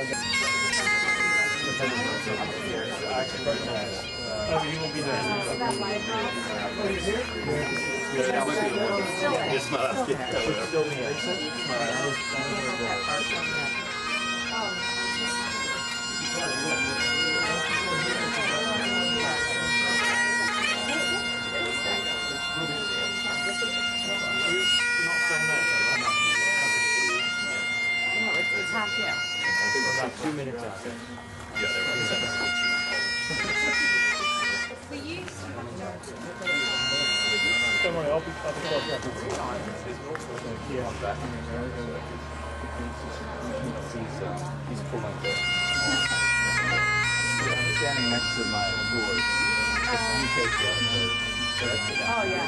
He will be there. It's my last kid. It's half here. About 2 minutes after. Yeah, they were 7. We used to have Don't worry, I'll be close. He's full on there. I'm standing next to my board. Oh, yeah.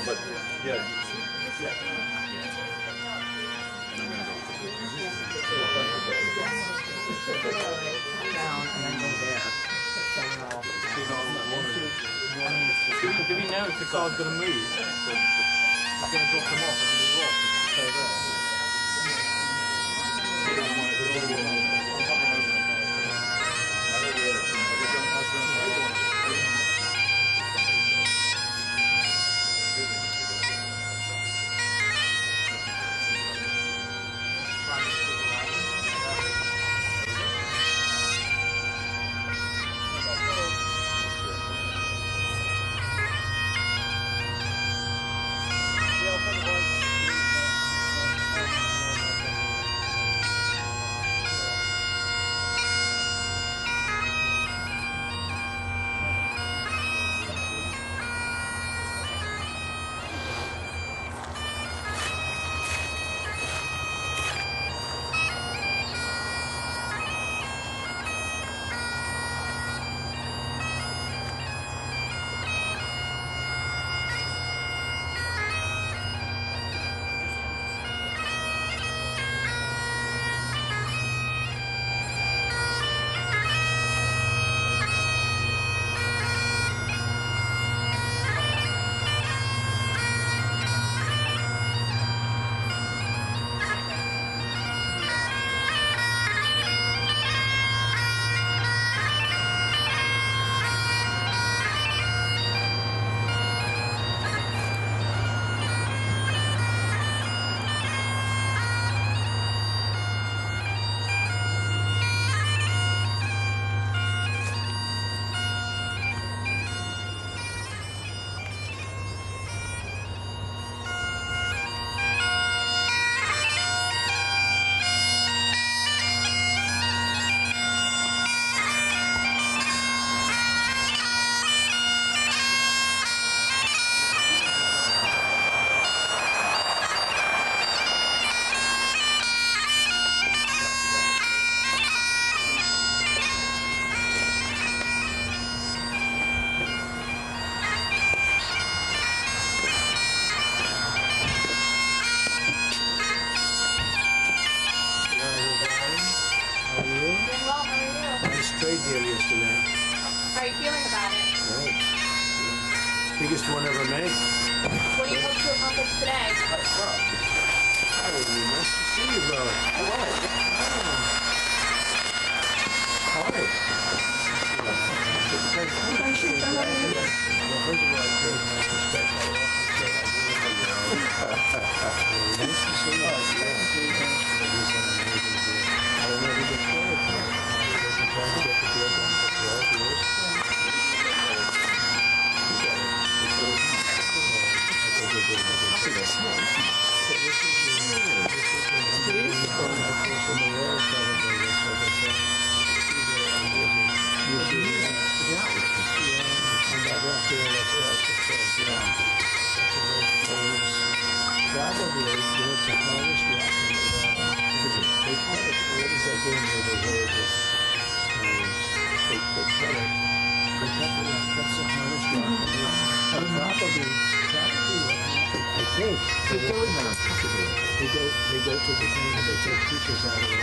But yeah. Do we know if the car's going to move? He's going to drop them off and move off and stay there. Trade deal yesterday. How are you feeling about it? Great. Biggest one ever made. What do you hope to accomplish today? Hi, nice to see you, brother. Nice to see you. I don't know who the story is. Trying to get the deal done for 12 years. Probably, I think. they go to the game and they take pieces out of it.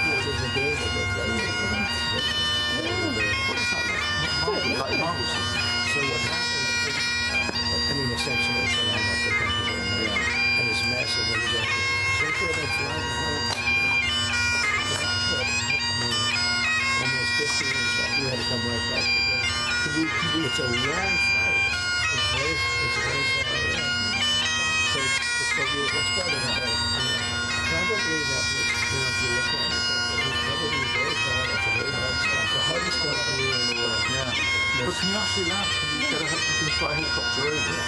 There's a game that they play. What is that like? Like marbles? So what happens is, I mean, essentially it's a line up the country, and it's massive when you go to so far they fly the whole almost 50 years back. We had to come right back again. It's a long flight. It's very far away. So it's part of the whole, probably that was, if you look at it, it's probably very far. It's a very hard stop. The hardest stop anywhere in the world. Yeah. But can you actually land? Can you fly a helicopter over it?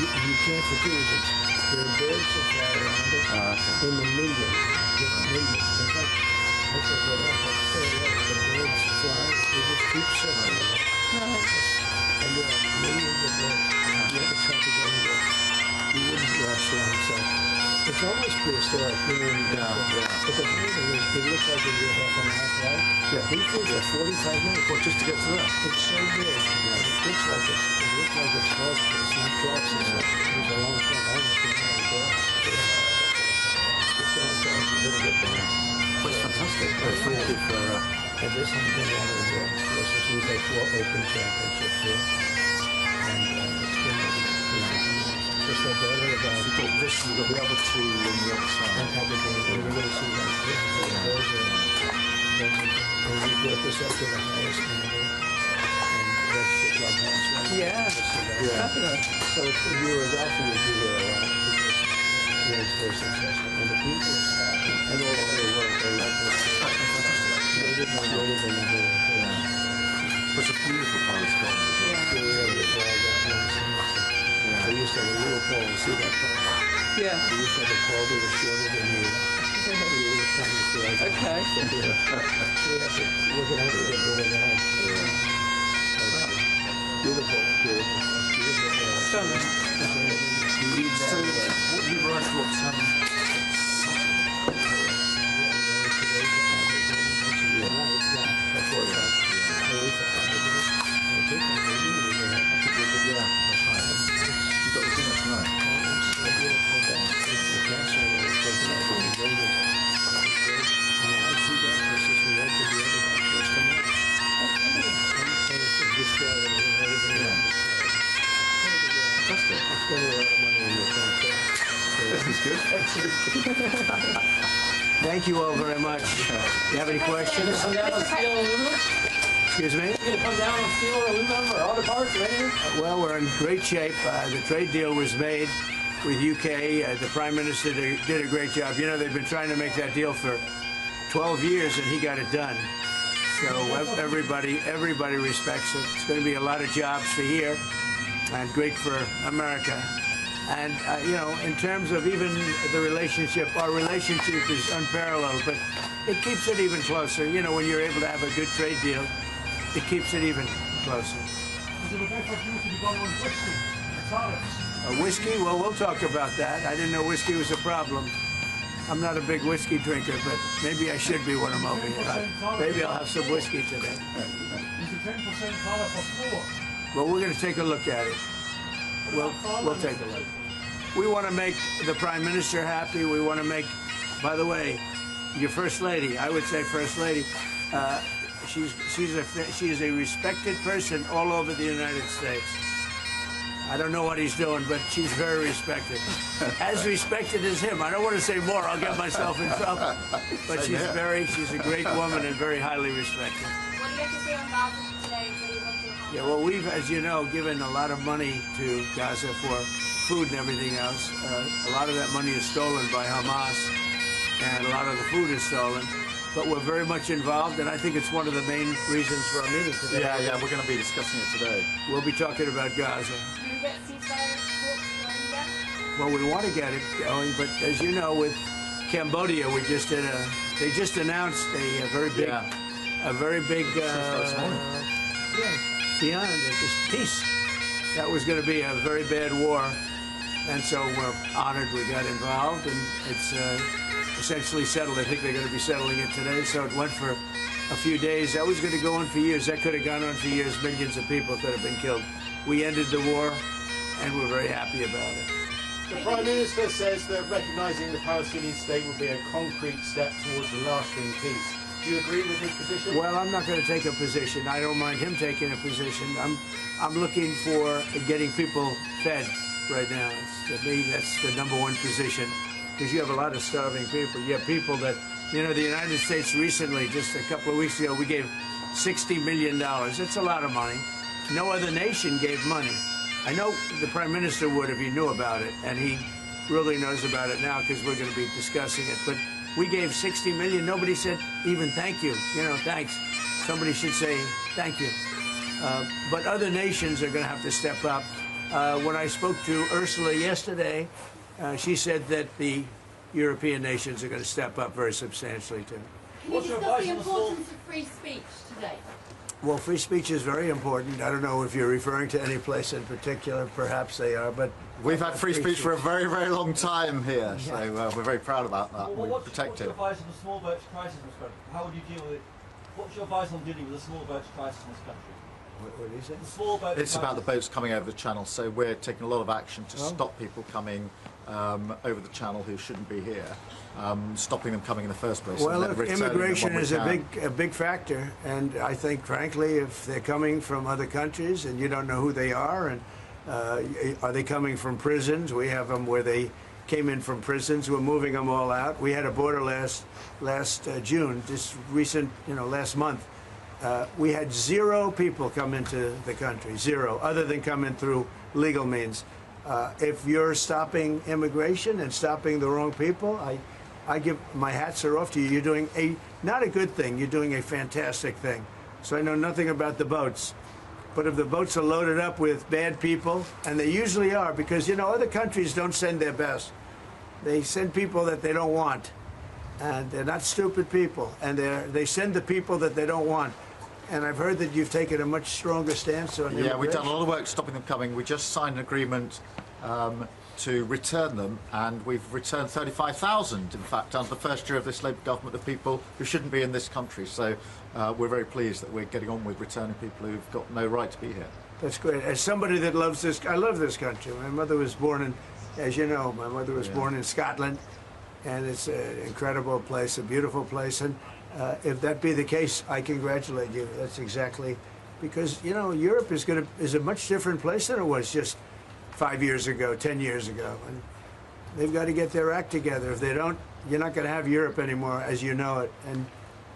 You can't for two reasons. There are birds that fly around it in the millions. In fact, I said, well, the birds fly, they just keep circling. And there are millions of birds. You have to try to go there. You wouldn't last long, so it's almost prehistoric. But the funny thing is, it looks like it'll be half an hour flight. Yeah. He flew for 45 minutes. Well, just to get to there? It's so big. It looks like it's close, but it's not close. It's a long flight. I don't think it's close. It's a little bit better. Well, it's fantastic. Thank you for... And this has been one of the world's closest. We've had 4 open championships here. And it's been just a better about... You've got this, you've got the other two on the other side. On top of the everybody see that. And we brought this up to the highest level. And that's the clubhouse, right? Yeah. So if you were a golfer, you'd be here a lot because it's very successful. And the people and all over the world, they love this. It's greater than the whole. It's a beautiful part of Scotland. I used to have a little pole, see that pole? Yeah. I used to have a pole that was shorter than you. Okay. We're going to have to get rid of that. Beautiful. Stunning. So, what you write what... Thank you all very much. You have any questions? Excuse me? You gonna come down on steel or aluminum or other parts or anything? Well, we're in great shape. The trade deal was made with UK. The Prime Minister did a great job. You know, they've been trying to make that deal for 12 years, and he got it done. So everybody respects it. It's going to be a lot of jobs for here, and great for America. And, you know, in terms of even the relationship, our relationship is unparalleled, but it keeps it even closer. You know, when you're able to have a good trade deal, it keeps it even closer. Whiskey? Well, we'll talk about that. I didn't know whiskey was a problem. I'm not a big whiskey drinker, but maybe I should be when I'm over here. Maybe I'll have some whiskey today. Well, we're going to take a look at it. We'll take a look. We want to make the Prime Minister happy. We want to make, by the way, your First Lady, I would say First Lady, she is a respected person all over the United States. I don't know what he's doing, but she's very respected. As respected as him. I don't want to say more, I'll get myself in trouble. But she's a great woman and very highly respected. What do you have to say on Gaza today? What do you want to accomplish? Yeah, well, we've, as you know, given a lot of money to Gaza for food and everything else. A lot of that money is stolen by Hamas, and a lot of the food is stolen. But we're very much involved, and I think it's one of the main reasons for our meeting today. Yeah, we're going to be discussing it today. We'll be talking about Gaza. Do you get ceasefire talks going again? Well, we want to get it going, but as you know, with Cambodia, they just announced a very big, beyond it, this peace. That was going to be a very bad war, and so we're honored we got involved, and it's essentially settled. I think they're going to be settling it today, so it went for a few days. That was going to go on for years. That could have gone on for years. Millions of people could have been killed. We ended the war, and we're very happy about it. The Prime Minister says that recognising the Palestinian state would be a concrete step towards a lasting peace. Do you agree with his position? Well, I'm not going to take a position. I don't mind him taking a position. I'm looking for getting people fed right now. To me, that's the #1 position, because you have a lot of starving people. You have people that, you know, the United States recently, just a couple of weeks ago, we gave $60 million. That's a lot of money. No other nation gave money. I know the Prime Minister would if he knew about it, and he really knows about it now because we're going to be discussing it. But we gave $60 million. Nobody said even thank you. You know, thanks. Somebody should say thank you. But other nations are going to have to step up. When I spoke to Ursula yesterday, she said that the European nations are going to step up very substantially too. Can you discuss the importance of free speech today? Well, free speech is very important. I don't know if you're referring to any place in particular. Perhaps they are, but we've had free speech for a very, very long time here, so we're very proud about that. Well, we protect it. What's your advice on the small boats crisis in this country? How would you deal with it? What's your advice on dealing with the small boats crisis in this country? What is it? The small boats It's about the boats coming over the channel, so we're taking a lot of action to stop people coming over the channel who shouldn't be here, stopping them coming in the first place. Well, and then look, returning them immigration when we is can. a big factor, and I think, frankly, if they're coming from other countries and you don't know who they are, and are they coming from prisons? We have them where they came in from prisons. We're moving them all out. We had a border last June, just recent, last month. We had 0 people come into the country, 0, other than coming through legal means. If you're stopping immigration and stopping the wrong people, I give my hats are off to you. You're doing not a good thing. You're doing a fantastic thing. So I know nothing about the boats, but if the boats are loaded up with bad people, and they usually are, because other countries don't send their best. They send people that they don't want, and they're not stupid people, and they send the people that they don't want. And I've heard that you've taken a much stronger stance on immigration. Yeah, we've done a lot of work stopping them coming. We just signed an agreement to return them, and we've returned 35,000, in fact, under the first year of this Labour government, of people who shouldn't be in this country. So we're very pleased that we're getting on with returning people who've got no right to be here. That's great. As somebody that loves this, I love this country. My mother was born in, as you know, my mother was born in Scotland, and it's an incredible place, a beautiful place. And if that be the case, I congratulate you. That's exactly, because Europe is a much different place than it was just 5 years ago, 10 years ago, and they've got to get their act together. If they don't, you're not going to have Europe anymore as you know it, and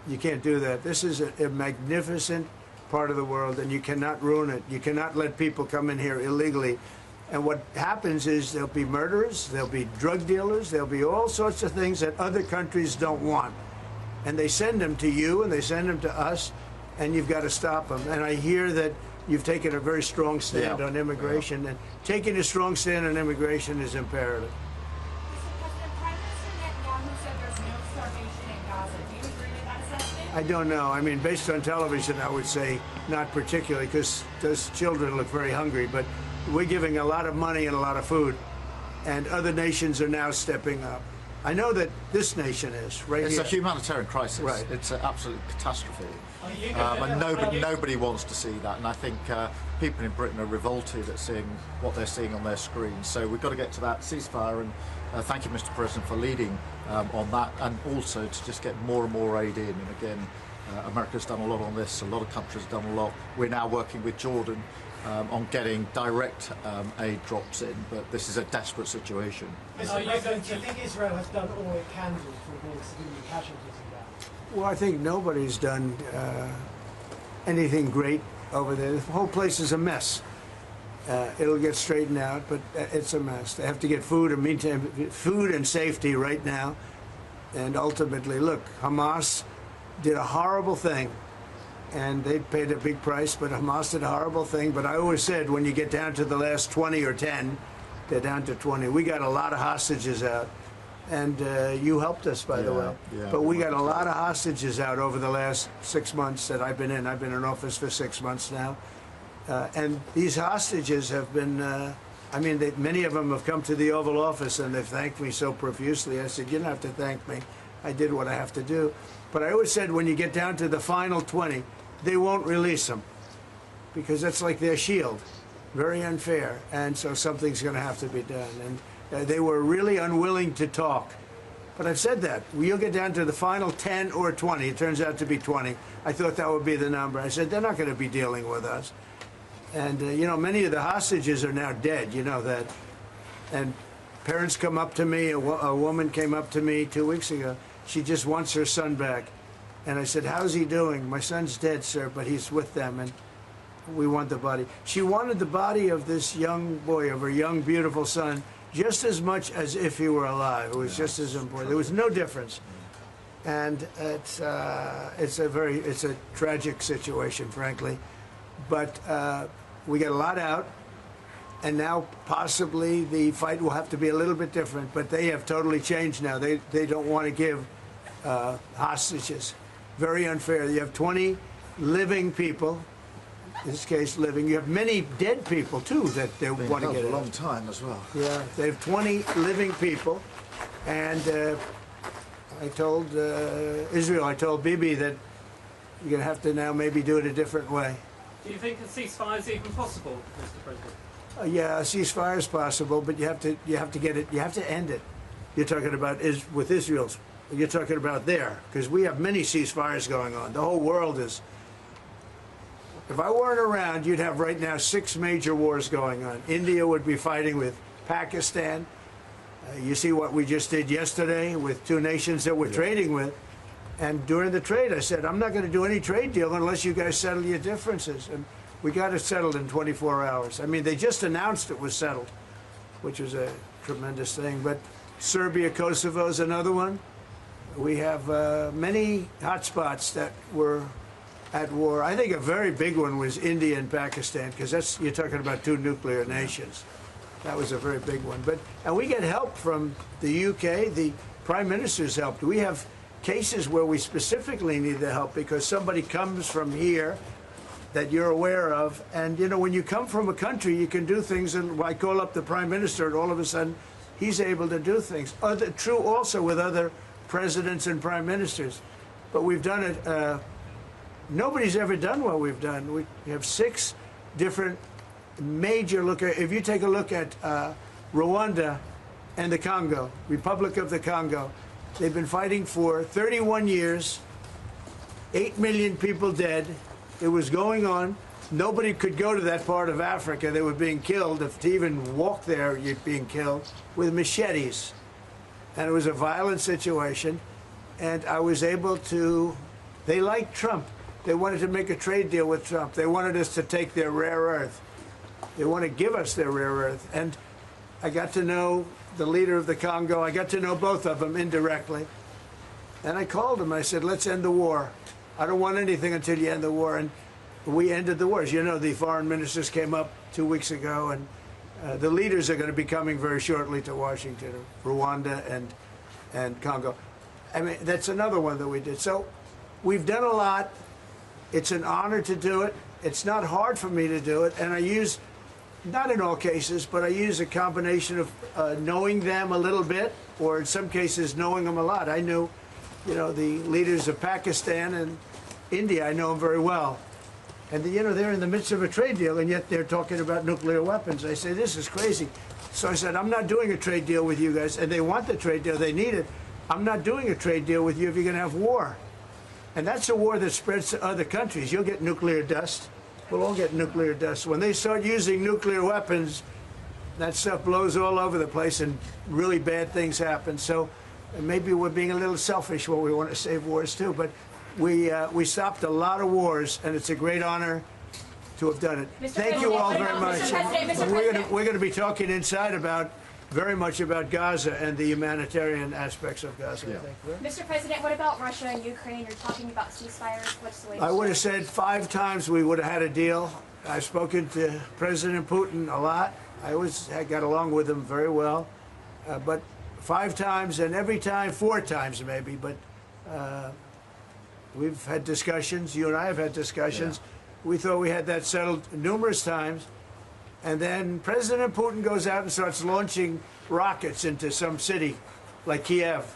you can't do that. This is a magnificent part of the world, and you cannot ruin it. You cannot let people come in here illegally. And what happens is there'll be murderers, there'll be drug dealers, there'll be all sorts of things that other countries don't want. And they send them to you, and they send them to us, and you've got to stop them. And I hear that you've taken a very strong stand on immigration, and taking a strong stand on immigration is imperative. Mr. President, Prime Minister Netanyahu said there's no starvation in Gaza. Do you agree with that assessment? I don't know. I mean, based on television, I would say not particularly, because those children look very hungry. But we're giving a lot of money and a lot of food, and other nations are now stepping up. I know that this nation is right It's here. a humanitarian crisis. Right. It's an absolute catastrophe. And nobody wants to see that. And I think people in Britain are revolted at seeing what they're seeing on their screens. So we've got to get to that ceasefire. And thank you, Mr. President, for leading on that, and also to just get more and more aid in. And again, America's done a lot on this. A lot of countries have done a lot. We're now working with Jordan on getting direct aid drops in, but this is a desperate situation. Mr. President, do you think Israel has done all it can do to avoid civilian casualties in Gaza? Well, I think nobody's done anything great over there. The whole place is a mess. It'll get straightened out, but it's a mess. They have to get food and meantime, food and safety right now. And ultimately, look, Hamas did a horrible thing, and they paid a big price, but Hamas did a horrible thing. But I always said, when you get down to the last 20 or 10, they're down to 20. We got a lot of hostages out, and you helped us, by the way. Yeah, but we got a lot of hostages out over the last 6 months that I've been in. I've been in office for 6 months now. And these hostages have been, I mean, many of them have come to the Oval Office and they've thanked me so profusely. I said, you don't have to thank me. I did what I have to do. But I always said, when you get down to the final 20, they won't release them, because that's like their shield. Very unfair. And so something's going to have to be done. And They were really unwilling to talk. But I've said that. You'll get down to the final 10 or 20. It turns out to be 20. I thought that would be the number. I said, they're not going to be dealing with us. And, you know, many of the hostages are now dead. You know that. And parents come up to me. A woman came up to me 2 weeks ago. She just wants her son back. And I said, how's he doing? My son's dead, sir, but he's with them. And we want the body. She wanted the body of this young boy, of her young, beautiful son, just as much as if he were alive. It was just as important. There was no difference. And it's a tragic situation, frankly. But we got a lot out. And now possibly the fight will have to be a little bit different. But they have totally changed now. They don't want to give hostages. Very unfair. You have 20 living people. In this case, living. You have many dead people too that they want to get a long time as well. Yeah, they have 20 living people, and I told Israel, I told Bibi that you're going to have to now maybe do it a different way. Do you think a ceasefire is even possible, Mr. President? Yeah, a ceasefire is possible, but you have to get it. You have to end it. You're talking about with Israel's. You're talking about there, because we have many ceasefires going on. The whole world is. If I weren't around, you'd have right now 6 major wars going on. India would be fighting with Pakistan. You see what we just did yesterday with 2 nations that we're trading with. And during the trade, I said, I'm not going to do any trade deal unless you guys settle your differences. And we got it settled in 24 hours. I mean, they just announced it was settled, which was a tremendous thing. But Serbia, Kosovo is another one. We have many hotspots that were at war. I think a very big one was India and Pakistan, because you're talking about 2 nuclear nations. That was a very big one. And we get help from the UK. The Prime Minister's helped. We have cases where we specifically need the help because somebody comes from here that you're aware of. And, you know, when you come from a country, you can do things. And I call up the Prime Minister, and all of a sudden, he's able to do things. True also with other presidents and prime ministers. But we've done it. Nobody's ever done what we've done. We have 6 different major if you take a look at Rwanda and the Congo, Republic of the Congo, they've been fighting for 31 years, 8 million people dead. It was going on. Nobody could go to that part of Africa. They were being killed. If to even walk there, you're being killed with machetes. And it was a violent situation. And I was able to, they liked Trump. They wanted to make a trade deal with Trump. They wanted us to take their rare earth. They want to give us their rare earth. And I got to know the leader of the Congo. I got to know both of them indirectly. And I called him. I said, let's end the war. I don't want anything until you end the war. And we ended the war. As you know, the foreign ministers came up 2 weeks ago. And the leaders are going to be coming very shortly to Washington, Rwanda and Congo. I mean, that's another one that we did. So we've done a lot. It's an honor to do it. It's not hard for me to do it. And I use, not in all cases, but I use a combination of knowing them a little bit, or in some cases knowing them a lot. I knew, you know, the leaders of Pakistan and India. I know them very well. And, you know, they're in the midst of a trade deal, and yet they're talking about nuclear weapons. I say, this is crazy. So I said, I'm not doing a trade deal with you guys. And they want the trade deal. They need it. I'm not doing a trade deal with you if you're going to have war. And that's a war that spreads to other countries. You'll get nuclear dust. We'll all get nuclear dust. When they start using nuclear weapons, that stuff blows all over the place and really bad things happen. So maybe we're being a little selfish when we want to save wars too. But we stopped a lot of wars, and it's a great honor to have done it. Thank you all very much. We're going to be talking inside very much about Gaza and the humanitarian aspects of Gaza. Yeah. I think. Mr. President, what about Russia and Ukraine? You're talking about ceasefires. What's the latest? I would have said 5 times we would have had a deal. I've spoken to President Putin a lot. I got along with him very well. But 5 times, and every time 4 times maybe. But we've had discussions. You and I have had discussions. Yeah. We thought we had that settled numerous times. And then President Putin goes out and starts launching rockets into some city like Kiev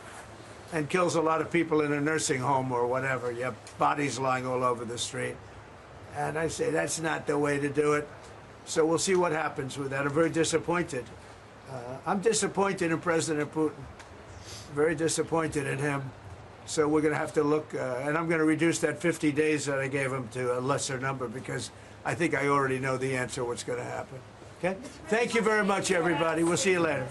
and kills a lot of people in a nursing home or whatever. You have bodies lying all over the street. And I say, that's not the way to do it. So we'll see what happens with that. I'm very disappointed. I'm disappointed in President Putin. Very disappointed in him. So we're going to have to look, and I'm going to reduce that 50 days that I gave him to a lesser number because I think I already know the answer what's going to happen. Okay? Thank you very much, everybody. We'll see you later.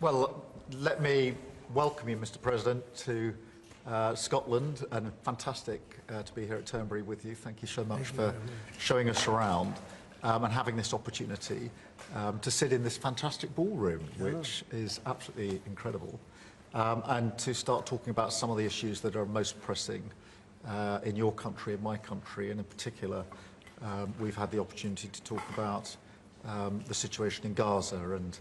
Well, let me welcome you, Mr. President, to Scotland, and fantastic to be here at Turnberry with you. Thank you so much for showing us around and having this opportunity to sit in this fantastic ballroom, which is absolutely incredible, and to start talking about some of the issues that are most pressing in your country, in my country, and in particular, we've had the opportunity to talk about the situation in Gaza and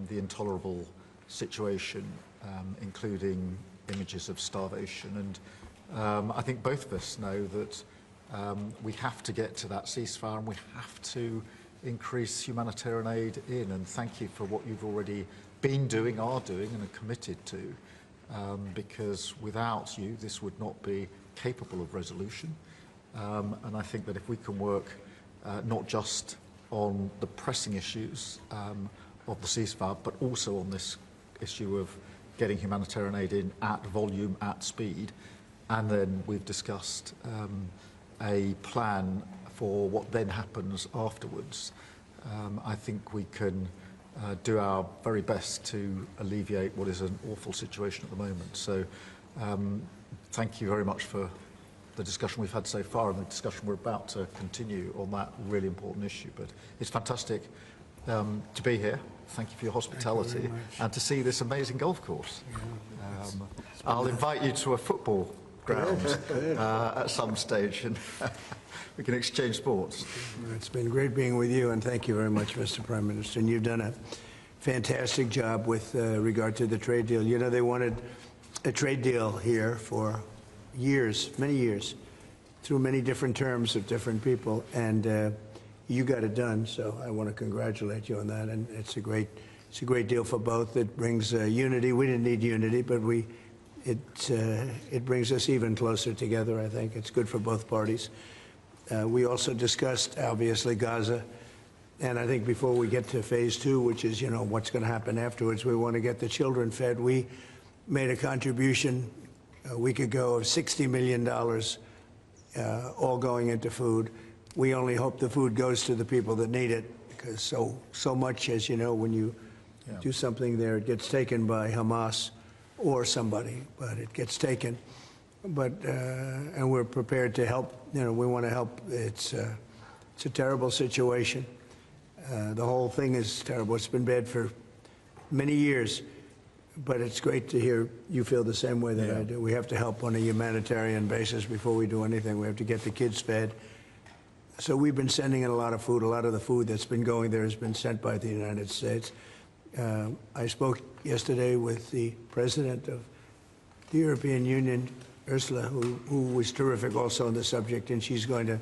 the intolerable situation, including images of starvation. And I think both of us know that we have to get to that ceasefire, and we have to increase humanitarian aid in. And thank you for what you've already been doing, are doing, and are committed to, because without you, this would not be capable of resolution. And I think that if we can work not just on the pressing issues of the ceasefire, but also on this issue of getting humanitarian aid in at volume, at speed, and then we've discussed a plan for what then happens afterwards. I think we can do our very best to alleviate what is an awful situation at the moment. So thank you very much for the discussion we've had so far and the discussion we're about to continue on that really important issue. But it's fantastic to be here. Thank you for your hospitality and to see this amazing golf course. I'll invite you to a football ground at some stage, and we can exchange sports. It's been great being with you, and thank you very much, Mr. Prime Minister. And you've done a fantastic job with regard to the trade deal. You know, they wanted a trade deal here for years, many years, through many different terms of different people, and you got it done. So I want to congratulate you on that, and it's a great deal for both. It brings unity. We didn't need unity, but it brings us even closer together. I think it's good for both parties. We also discussed, obviously, Gaza, and I think before we get to phase 2, which is, you know, what's going to happen afterwards, we want to get the children fed. We made a contribution a week ago of $60 million, all going into food. We only hope the food goes to the people that need it, because so much, as you know, when you do something there, it gets taken by Hamas or somebody, but it gets taken. But and we're prepared to help. You know, we want to help. It's a terrible situation. The whole thing is terrible. It's been bad for many years, but it's great to hear you feel the same way that I do. We have to help on a humanitarian basis before we do anything. We have to get the kids fed. So we've been sending in a lot of food. A lot of the food that's been going there has been sent by the United States. I spoke yesterday with the president of the European Union, Ursula, who was terrific also on the subject, and she's going to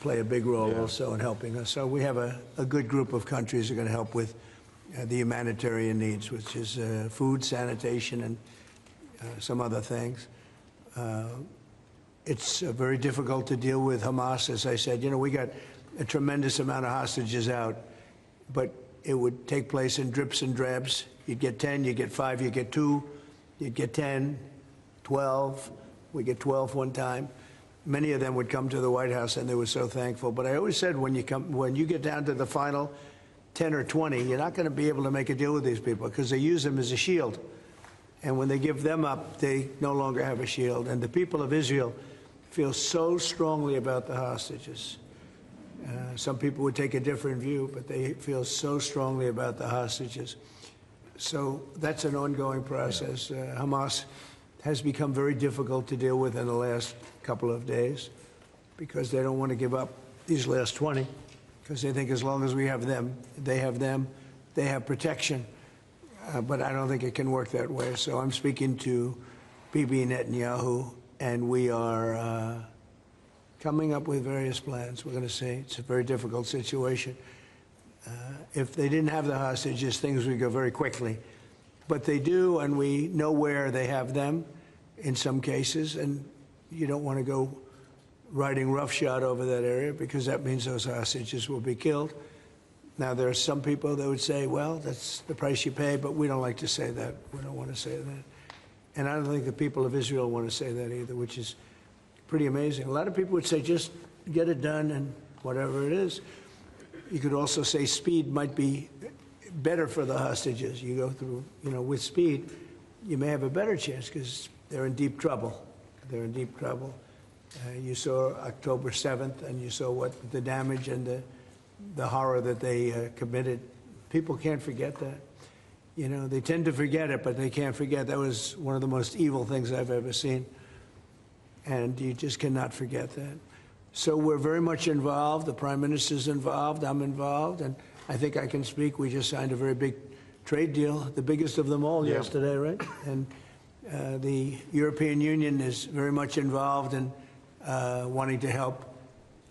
play a big role also in helping us. So we have a good group of countries that are going to help with the humanitarian needs, which is food, sanitation, and some other things. It's very difficult to deal with Hamas. As I said, you know, we got a tremendous amount of hostages out, but it would take place in drips and drabs. You'd get 10, you get 5, you get 2, you'd get 10, 12. We get 12 one time. Many of them would come to the White House, and they were so thankful. But I always said, when you get down to the final 10 or 20, you're not going to be able to make a deal with these people, because they use them as a shield. And when they give them up, they no longer have a shield. And the people of Israel feel so strongly about the hostages. Some people would take a different view, but they feel so strongly about the hostages. So that's an ongoing process. Hamas has become very difficult to deal with in the last couple of days, because they don't want to give up these last 20, because they think as long as we have them, they have protection. But I don't think it can work that way. So I'm speaking to Bibi Netanyahu, and we are coming up with various plans. We're going to say it's a very difficult situation. If they didn't have the hostages, things would go very quickly. But they do, and we know where they have them in some cases, and you don't want to go riding roughshod over that area, because that means those hostages will be killed. Now, there are some people that would say, well, that's the price you pay, but we don't like to say that. We don't want to say that. And I don't think the people of Israel want to say that either, which is pretty amazing. A lot of people would say, just get it done and whatever it is. You could also say speed might be better for the hostages. You go through, with speed, you may have a better chance because they're in deep trouble. They're in deep trouble. You saw October 7th, and you saw what the damage and the horror that they committed. People can't forget that. They tend to forget it, but they can't forget. That was one of the most evil things I've ever seen. And you just cannot forget that. So we're very much involved. The Prime Minister's involved. I'm involved. And I think I can speak. We just signed a very big trade deal, the biggest of them all yesterday, right? And the European Union is very much involved in wanting to help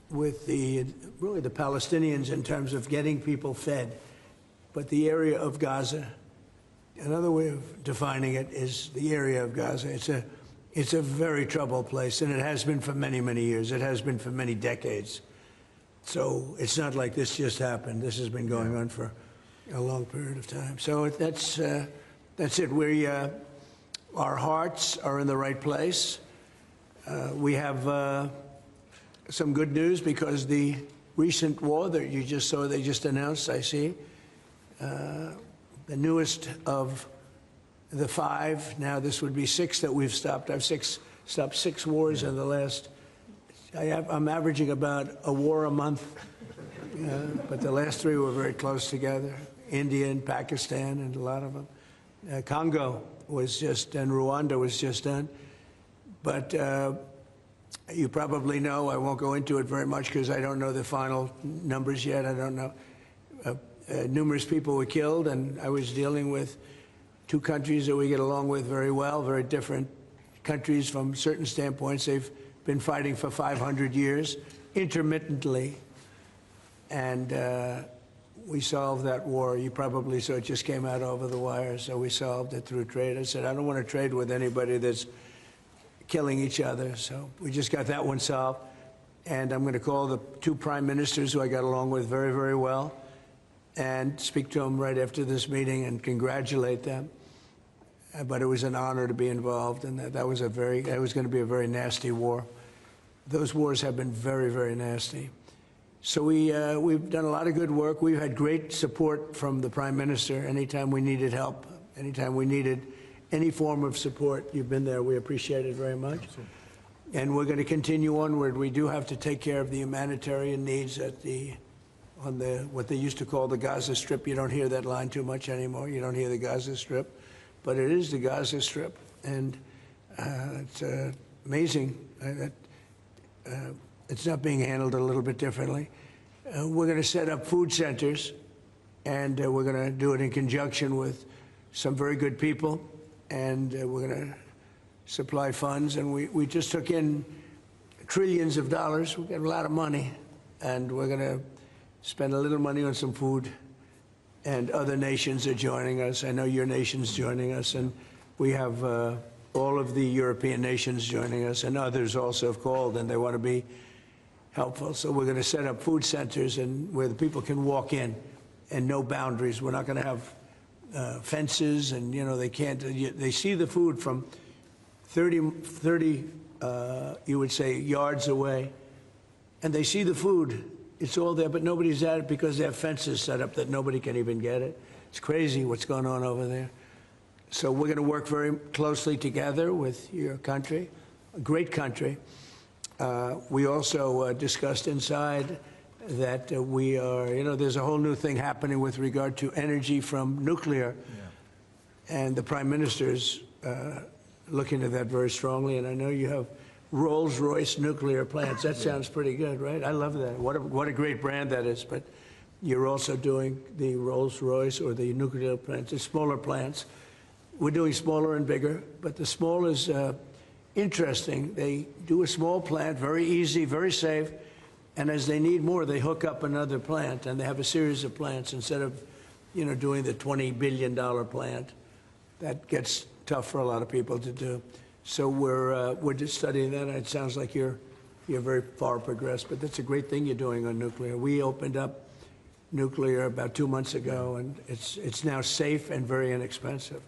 with really the Palestinians in terms of getting people fed. But the area of Gaza, another way of defining it is the area of Gaza. It's a very troubled place, and it has been for many, many years. It has been for many decades. So it's not like this just happened. This has been going on for a long period of time. So that's it. Our hearts are in the right place. We have some good news because the recent war that you just saw, they just announced, I see, the newest of the 5, now this would be 6 that we've stopped. I've stopped 6 wars in the last, I'm averaging about a war a month, but the last 3 were very close together. India and Pakistan and a lot of them. Congo was just, and Rwanda was just done. But you probably know, I won't go into it very much because I don't know the final numbers yet. I don't know. Numerous people were killed, and I was dealing with 2 countries that we get along with very well, very different countries from certain standpoints. They've been fighting for 500 years, intermittently, and we solved that war. You probably saw it just came out over the wire, so we solved it through trade. I said, I don't want to trade with anybody that's killing each other, so we just got that one solved. And I'm going to call the 2 prime ministers who I got along with very, very well and speak to them right after this meeting and congratulate them. But it was an honor to be involved, and that was going to be a very nasty war. Those wars have been very, very nasty. So we've done a lot of good work. We've had great support from the Prime Minister anytime we needed help, anytime we needed any form of support. You've been there. We appreciate it very much. And we're going to continue onward. We do have to take care of the humanitarian needs on what they used to call the Gaza Strip. You don't hear that line too much anymore. You don't hear the Gaza Strip. But it is the Gaza Strip. And it's amazing that it's not being handled a little bit differently. We're going to set up food centers, and we're going to do it in conjunction with some very good people. And we're going to supply funds. And we just took in trillions of dollars. We got a lot of money. And we're going to spend a little money on some food. And other nations are joining us. I know your nation's joining us. And we have all of the European nations joining us. And others also have called, and they want to be helpful. So we're going to set up food centers and where the people can walk in and no boundaries. We're not going to have fences, and they can't. They see the food from 30 you would say yards away, and they see the food. It's all there, but nobody's at it because they have fences set up that nobody can even get it. It's crazy what's going on over there. So we're going to work very closely together with your country, a great country. We also discussed inside that we are, there's a whole new thing happening with regard to energy from nuclear. Yeah. And the Prime Minister's looking at that very strongly. And I know you have Rolls-Royce nuclear plants. That sounds pretty good, right? I love that. What a great brand that is. But you're also doing the Rolls-Royce or the nuclear plants, the smaller plants. We're doing smaller and bigger, but the small is interesting. They do a small plant, very easy, very safe, and as they need more, they hook up another plant, and they have a series of plants instead of, doing the $20 billion plant. That gets tough for a lot of people to do. So we're just studying that. It sounds like you're very far progressed, but that's a great thing you're doing on nuclear. We opened up nuclear about 2 months ago, and it's now safe and very inexpensive.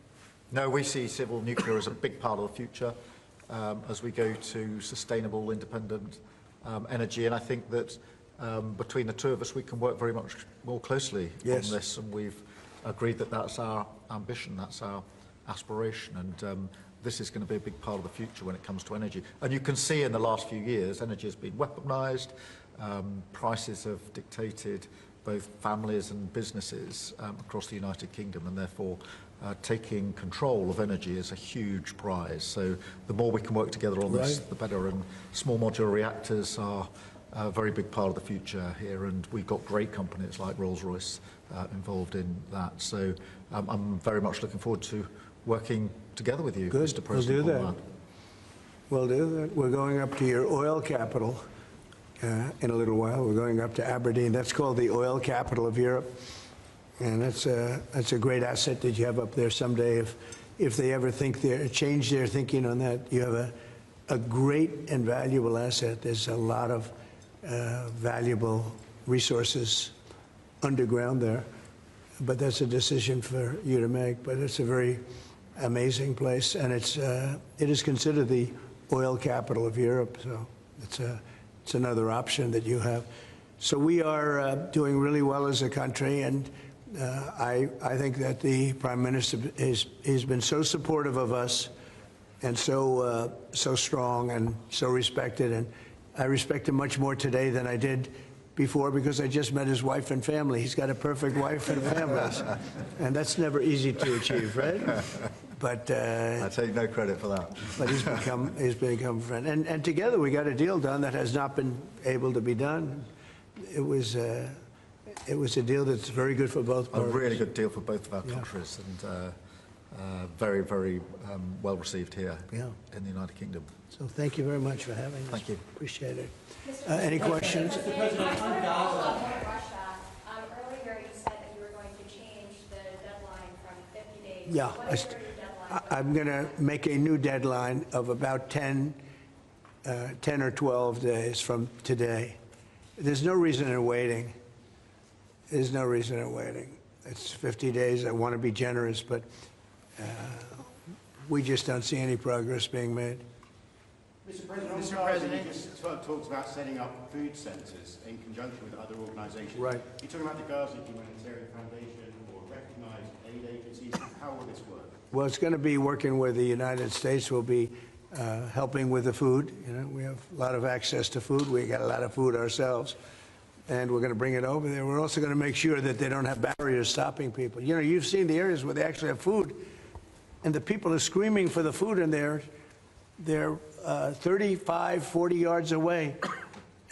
No, we see civil nuclear as a big part of the future as we go to sustainable, independent energy. And I think that between the 2 of us, we can work very much more closely on this. And we've agreed that that's our ambition, that's our aspiration, and this is going to be a big part of the future when it comes to energy. And you can see in the last few years, energy has been weaponised, prices have dictated both families and businesses across the United Kingdom, and therefore taking control of energy is a huge prize. So the more we can work together on this, the better. And small modular reactors are a very big part of the future here, and we've got great companies like Rolls-Royce involved in that. So I'm very much looking forward to working together with you, Mr. President. We'll do that. We'll do that. We're going up to your oil capital in a little while. We're going up to Aberdeen. That's called the oil capital of Europe. And that's a great asset that you have up there someday. If they ever change their thinking on that, you have a great and valuable asset. There's a lot of valuable resources underground there. But that's a decision for you to make. But it's a very amazing place, and it is considered the oil capital of Europe. So it's another option that you have. So we are doing really well as a country, and I think that the Prime Minister has been so supportive of us, and so strong and so respected, and I respect him much more today than I did before, because I just met his wife and family. He's got a perfect wife and family, and that's never easy to achieve, right? But I take no credit for that. But he's become a friend, and together we got a deal done that has not been able to be done. It was a deal that's very good for both parties. A really good deal for both of our countries, and very, very well received here in the United Kingdom. So thank you very much for having us. Thank you. Appreciate it. Any questions? Earlier you said that you were going to change the deadline from 50 days. Yeah. What is your deadline? I'm going to make a new deadline of about 10 or 12 days from today. There's no reason in waiting. There's no reason in waiting. It's 50 days. I want to be generous, but we just don't see any progress being made. Mr. President, you just talked about setting up food centres in conjunction with other organisations. Right. You're talking about the Gaza Humanitarian Foundation or recognised aid agencies. How will this work? Well, it's going to be working with the United States. We'll be helping with the food. You know, we have a lot of access to food. We got a lot of food ourselves, and we're going to bring it over there. We're also going to make sure that they don't have barriers stopping people. You know, you've seen the areas where they actually have food, and the people are screaming for the food, and they're 35, 40 yards away,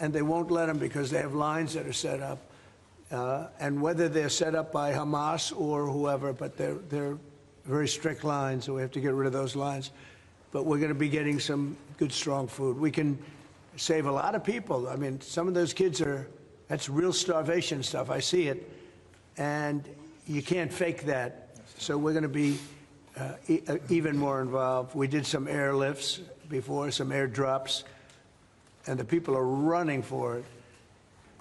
and they won't let them because they have lines that are set up. And whether they're set up by Hamas or whoever, but they're very strict lines, so we have to get rid of those lines. But we're going to be getting some good, strong food. We can save a lot of people. I mean, some of those kids that's real starvation stuff. I see it. And you can't fake that. So we're going to be even more involved. We did some airlifts before, some airdrops, and the people are running for it.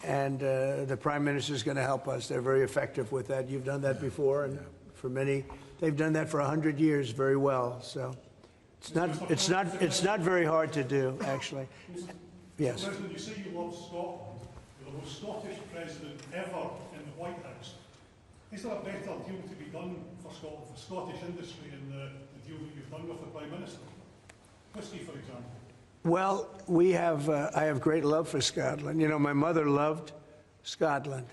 And the Prime Minister is going to help us. They're very effective with that. You've done that before, and for many, they've done that for 100 years very well. So it's not very hard to do, actually. Yes. President, you say you love Scotland. You're the most Scottish president ever in the White House. Is there a better deal to be done for Scotland, for Scottish industry, in the deal that you've done with the Prime Minister? Whisky, for example. Well, I have great love for Scotland. You know, my mother loved Scotland,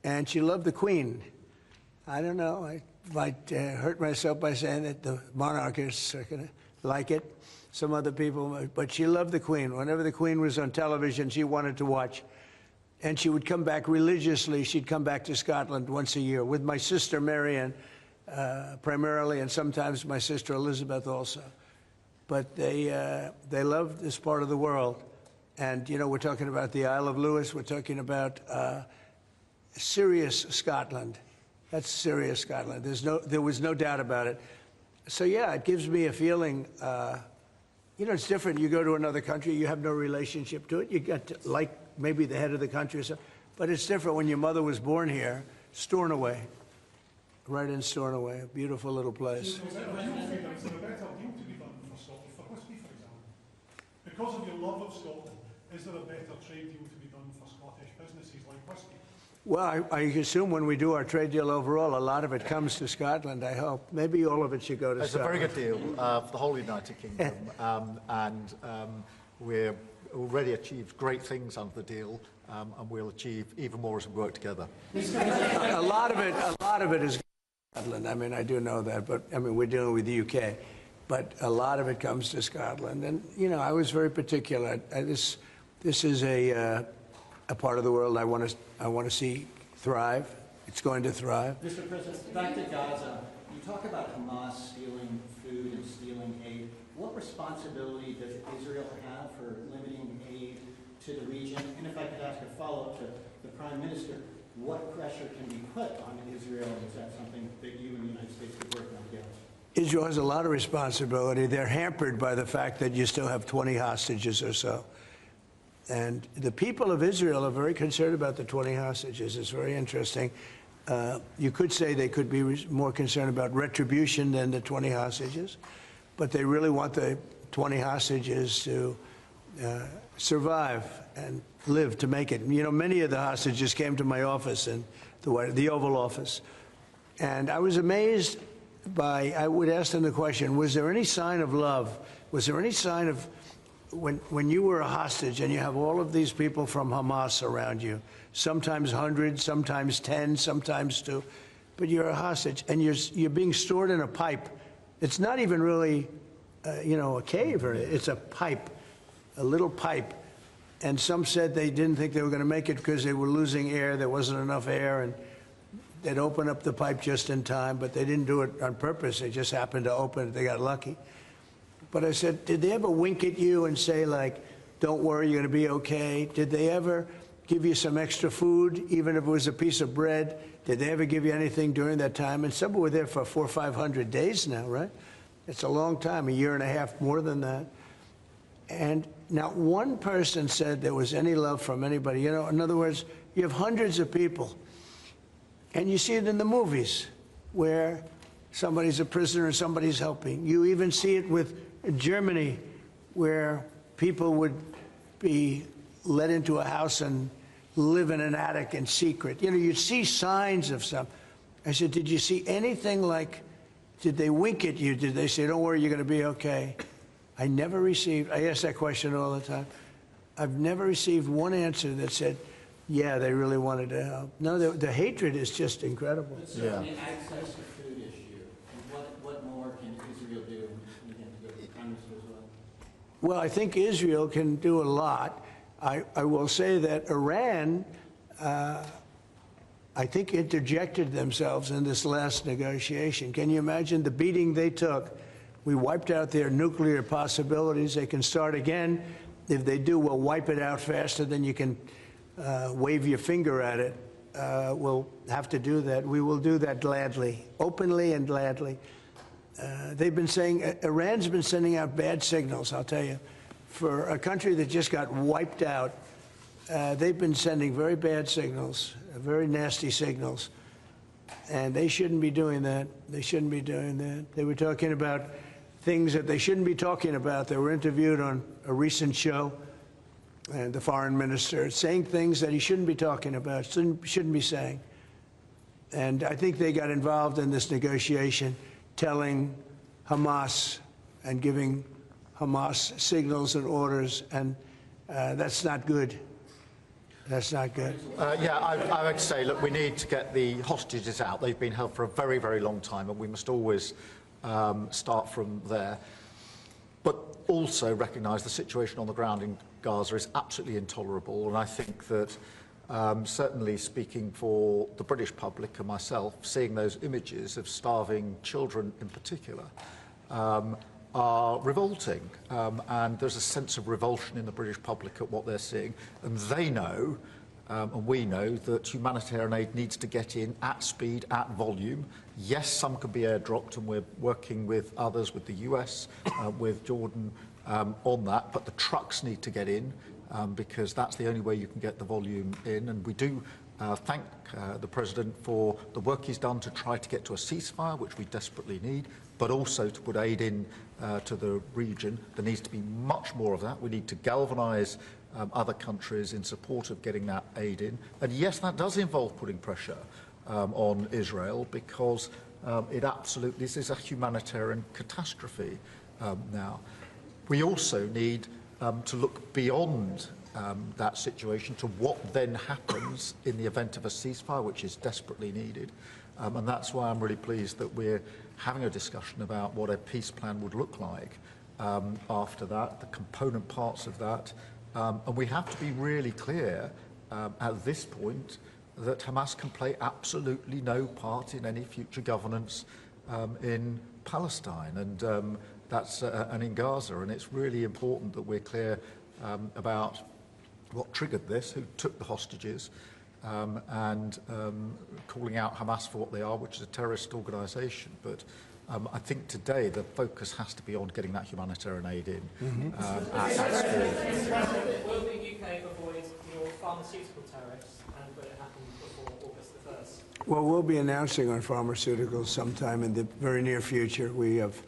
and she loved the Queen. I don't know, I might hurt myself by saying that the monarchists are going to like it, some other people, but she loved the Queen. Whenever the Queen was on television, she wanted to watch. And she would come back religiously. She'd come back to Scotland once a year with my sister Marianne, primarily, and sometimes my sister Elizabeth also. But they loved this part of the world. And, you know, we're talking about the Isle of Lewis. We're talking about serious Scotland. That's serious Scotland. There was no doubt about it. So, yeah, it gives me a feeling, you know, it's different. You go to another country, you have no relationship to it. You get to like maybe the head of the country or something. But it's different when your mother was born here, Stornoway, right in Stornoway, a beautiful little place. Is there a better deal to be done for Scotland, for whisky, for example? Because of your love of Scotland, is there a better trade deal to be done for Scottish businesses like whisky? Well, I assume when we do our trade deal overall, a lot of it comes to Scotland, I hope. Maybe all of it should go to Scotland. It's a very good deal for the whole United Kingdom, we've already achieved great things under the deal, and we'll achieve even more as we work together. A lot of it is Scotland. I mean, I do know that, but I mean, we're dealing with the UK, but a lot of it comes to Scotland. And you know, I was very particular. This is a part of the world I want to see thrive. It's going to thrive. Mr. President, back to Gaza. You talk about Hamas stealing food and stealing aid. What responsibility does Israel have for limiting aid to the region? And if I could ask a follow-up to the Prime Minister, what pressure can be put on Israel? Is that something that you and the United States could work on together? Israel has a lot of responsibility. They're hampered by the fact that you still have 20 hostages or so. And the people of Israel are very concerned about the 20 hostages. It's very interesting. You could say they could be more concerned about retribution than the 20 hostages, but they really want the 20 hostages to survive and live to make it. You know, many of the hostages came to my office in the Oval Office, and I was amazed by, I would ask them the question, was there any sign of love? Was there any sign of, when you were a hostage and you have all of these people from Hamas around you, sometimes 100, sometimes 10, sometimes 2, but you're a hostage and you're being stored in a pipe. It's not even really, you know, a cave, or it's a pipe, a little pipe. And some said they didn't think they were going to make it because they were losing air. There wasn't enough air, and they'd open up the pipe just in time, but they didn't do it on purpose. They just happened to open it. They got lucky. But I said, did they ever wink at you and say, like, don't worry, you're going to be okay? Did they ever give you some extra food, even if it was a piece of bread? Did they ever give you anything during that time? And some were there for 400 or 500 days now, right? It's a long time, a year and a half, more than that. And not one person said there was any love from anybody. You know, in other words, you have hundreds of people, and you see it in the movies where somebody's a prisoner and somebody's helping. You even see it with Germany, where people would be let into a house and live in an attic in secret. You know, you'd see signs of some. I said, did you see anything like, did they wink at you? Did they say, don't worry, you're going to be okay? I never received, I ask that question all the time. I've never received one answer that said, yeah, they really wanted to help. No, the hatred is just incredible. But certainly access to food issue. What more can Israel do? Well, I think Israel can do a lot. I will say that Iran, I think, interjected themselves in this last negotiation. Can you imagine the beating they took? We wiped out their nuclear possibilities. They can start again. If they do, we'll wipe it out faster than you can wave your finger at it. We'll have to do that. We will do that gladly, openly and gladly. They've been saying, Iran's been sending out bad signals, I'll tell you. For a country that just got wiped out, they've been sending very bad signals, very nasty signals. And they shouldn't be doing that. They shouldn't be doing that. They were talking about things that they shouldn't be talking about. They were interviewed on a recent show, and the foreign minister saying things that he shouldn't be talking about, shouldn't be saying. And I think they got involved in this negotiation, telling Hamas and giving Hamas signals and orders, and that's not good. That's not good. Yeah, I would say, look, we need to get the hostages out. They've been held for a very, very long time, and we must always start from there. But also recognise the situation on the ground in Gaza is absolutely intolerable, and I think that certainly speaking for the British public and myself, seeing those images of starving children in particular are revolting, and there's a sense of revulsion in the British public at what they're seeing, and they know, and we know, that humanitarian aid needs to get in at speed, at volume. Yes, some can be airdropped, and we're working with others, with the US, with Jordan on that, but the trucks need to get in, because that's the only way you can get the volume in, and we do thank the President for the work he's done to try to get to a ceasefire, which we desperately need, but also to put aid in to the region. There needs to be much more of that. We need to galvanise other countries in support of getting that aid in. And yes, that does involve putting pressure on Israel, because this is a humanitarian catastrophe now. We also need to look beyond that situation to what then happens in the event of a ceasefire, which is desperately needed. And that's why I'm really pleased that we're having a discussion about what a peace plan would look like after that, the component parts of that. And we have to be really clear at this point that Hamas can play absolutely no part in any future governance in Palestine, and and in Gaza. And it's really important that we're clear about what triggered this, who took the hostages, and calling out Hamas for what they are, which is a terrorist organisation. But I think today the focus has to be on getting that humanitarian aid in. Will the UK avoid your pharmaceutical tariffs, and will it happen before August the 1st? Well, we'll be announcing on pharmaceuticals sometime in the very near future. We have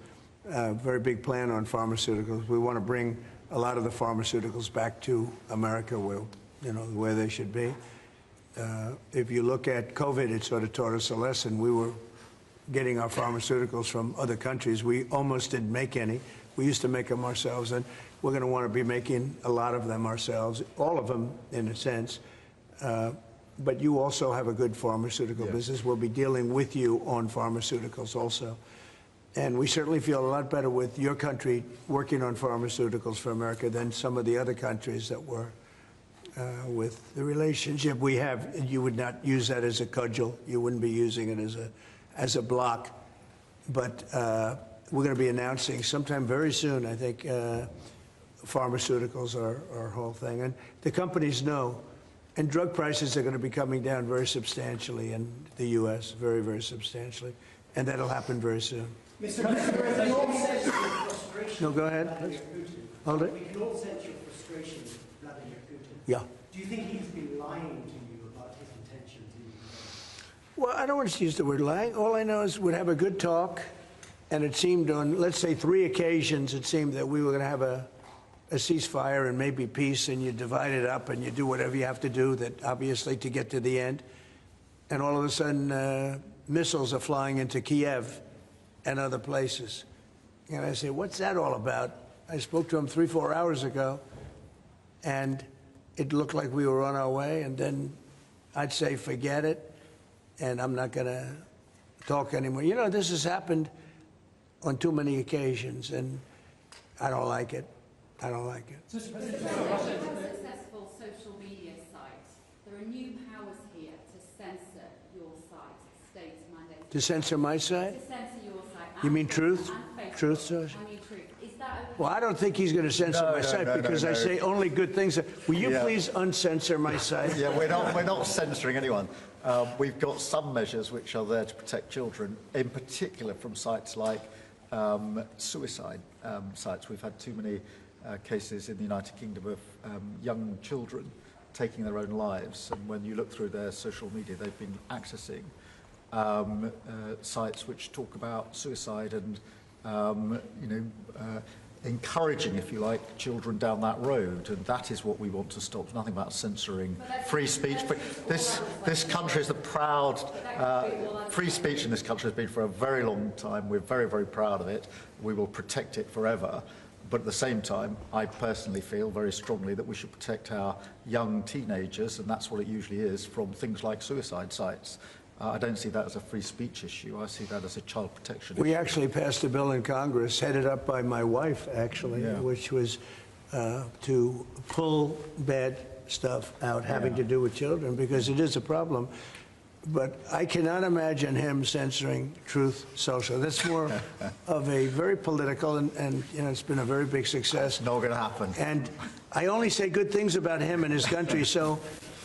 a very big plan on pharmaceuticals. We want to bring a lot of the pharmaceuticals back to America, where they should be. If you look at COVID, it sort of taught us a lesson. We were getting our pharmaceuticals from other countries. We almost didn't make any. We used to make them ourselves, and we're going to want to be making a lot of them ourselves, all of them in a sense. But you also have a good pharmaceutical business. We'll be dealing with you on pharmaceuticals also. And we certainly feel a lot better with your country working on pharmaceuticals for America than some of the other countries that were with the relationship we have. You would not use that as a cudgel. You wouldn't be using it as a block. But we're going to be announcing sometime very soon, I think, pharmaceuticals are our whole thing. And the companies know. And drug prices are going to be coming down very substantially in the U.S., very, very substantially. And that'll happen very soon. Mr. President, we can all sense your frustration. No, go ahead. Vladimir Putin. Hold it. We can all sense your frustration with Vladimir Putin. Yeah. Do you think he's been lying to you about his intentions in Ukraine? Well, I don't want to use the word lying. All I know is we'd have a good talk, and it seemed on, let's say, 3 occasions, it seemed that we were going to have a ceasefire and maybe peace, and you divide it up and you do whatever you have to do, that obviously to get to the end. And all of a sudden, missiles are flying into Kiev and other places. And I say, what's that all about? I spoke to him 3-4 hours ago, and it looked like we were on our way, and then I'd say, forget it, and I'm not going to talk anymore. You know, this has happened on too many occasions, and I don't like it. I don't like it. Successful social media sites. There are new powers here to censor your site, states mandate. To censor my site? To censor your site. You mean Truth? Truth Social? I mean Truth. Is that okay? Well, I don't think he's going to censor my site because I say only good things. Will you please uncensor my site? Yeah, we're not censoring anyone. We've got some measures which are there to protect children, in particular from sites like suicide sites. We've had too many cases in the United Kingdom of young children taking their own lives, and when you look through their social media, they've been accessing sites which talk about suicide and encouraging, if you like, children down that road, and that is what we want to stop. There's nothing about censoring free speech. But this country is the proud free speech in this country has been for a very long time. We're very, very proud of it. We will protect it forever. But at the same time, I personally feel very strongly that we should protect our young teenagers, and that's what it usually is, from things like suicide sites. I don't see that as a free speech issue. I see that as a child protection issue. We actually passed a bill in Congress, headed up by my wife, actually, which was to pull bad stuff out having to do with children, because it is a problem. But I cannot imagine him censoring Truth Social. That's more of a very political, and it's been a very big success. Not going to happen. And I only say good things about him and his country, so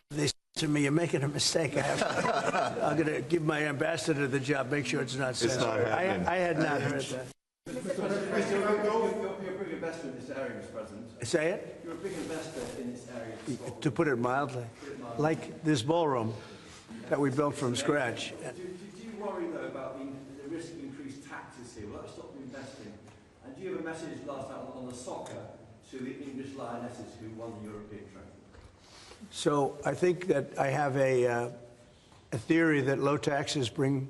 they say to me, you're making a mistake. I'm going to give my ambassador the job, make sure it's not censored. I had not heard that. You're a big investor in this area, Mr. President. Say it? You're a big investor in this area. To put it mildly. Like this ballroom that we built from scratch. Do you worry, though, about the risk of increased taxes here? Will that stop your message last night on the soccer to the English Lionesses who won the European trophy? So I think that I have a theory that low taxes bring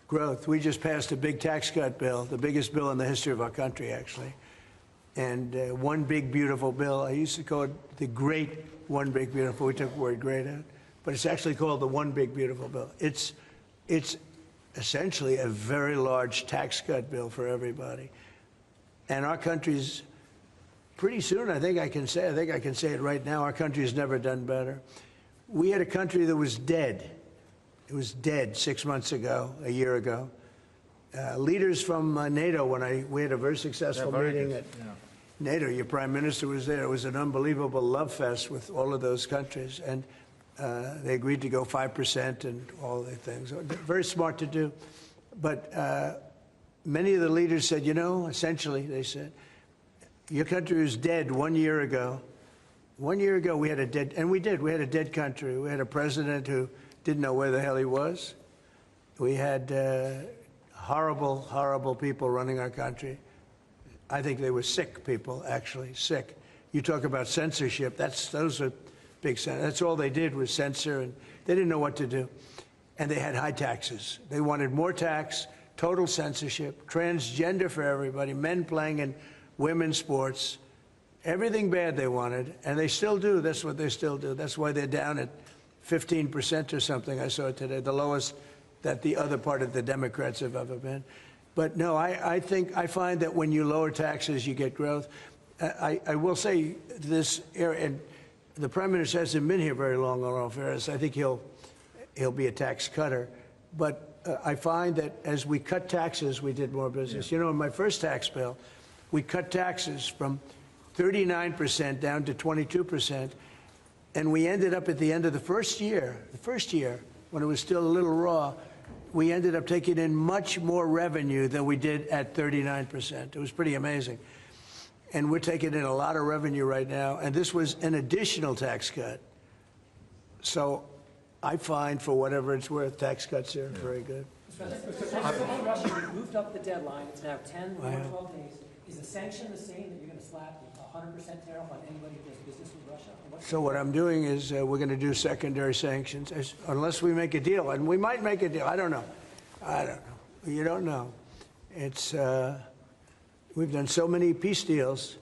growth. We just passed a big tax cut bill, the biggest bill in the history of our country, actually. And one big, beautiful bill. I used to call it the great one big, beautiful. We took the word great out. But it's actually called the one big, beautiful bill. It's essentially a very large tax cut bill for everybody. And our country's, pretty soon, I think I can say it right now, our country's never done better. We had a country that was dead. It was dead 6 months ago, a year ago. Leaders from NATO, we had a very successful meeting at NATO. Your prime minister was there. It was an unbelievable love fest with all of those countries. And they agreed to go 5% and all the things. Very smart to do. But many of the leaders said, you know, essentially, they said, your country was dead 1 year ago. 1 year ago, we had a dead, and we did. We had a dead country. We had a president who didn't know where the hell he was. We had horrible, horrible people running our country. I think they were sick people, actually, sick. You talk about censorship, those are big, that's all they did was censor, and they didn't know what to do. And they had high taxes. They wanted more tax, total censorship, transgender for everybody, men playing in women's sports, everything bad they wanted, and they still do. That's what they still do. That's why they're down at 15% or something, I saw it today, the lowest that the other part of the Democrats have ever been. But no, I find that when you lower taxes, you get growth. I will say this, and the Prime Minister hasn't been here very long on all fairness. I think he'll be a tax cutter. But I find that as we cut taxes, we did more business. Yeah. You know, in my first tax bill, we cut taxes from 39% down to 22%. And we ended up at the end of the first year, when it was still a little raw, we ended up taking in much more revenue than we did at 39%. It was pretty amazing. And we're taking in a lot of revenue right now, and this was an additional tax cut. So I find, for whatever it's worth, tax cuts are very good. Russia moved up the deadline. It's now 10 or 12 days. Is the sanction the same, that you're going to slap 100% tariff on anybody who does business with Russia? So what I'm doing is we're going to do secondary sanctions, unless we make a deal. And we might make a deal. I don't know. You don't know. It's we've done so many peace deals.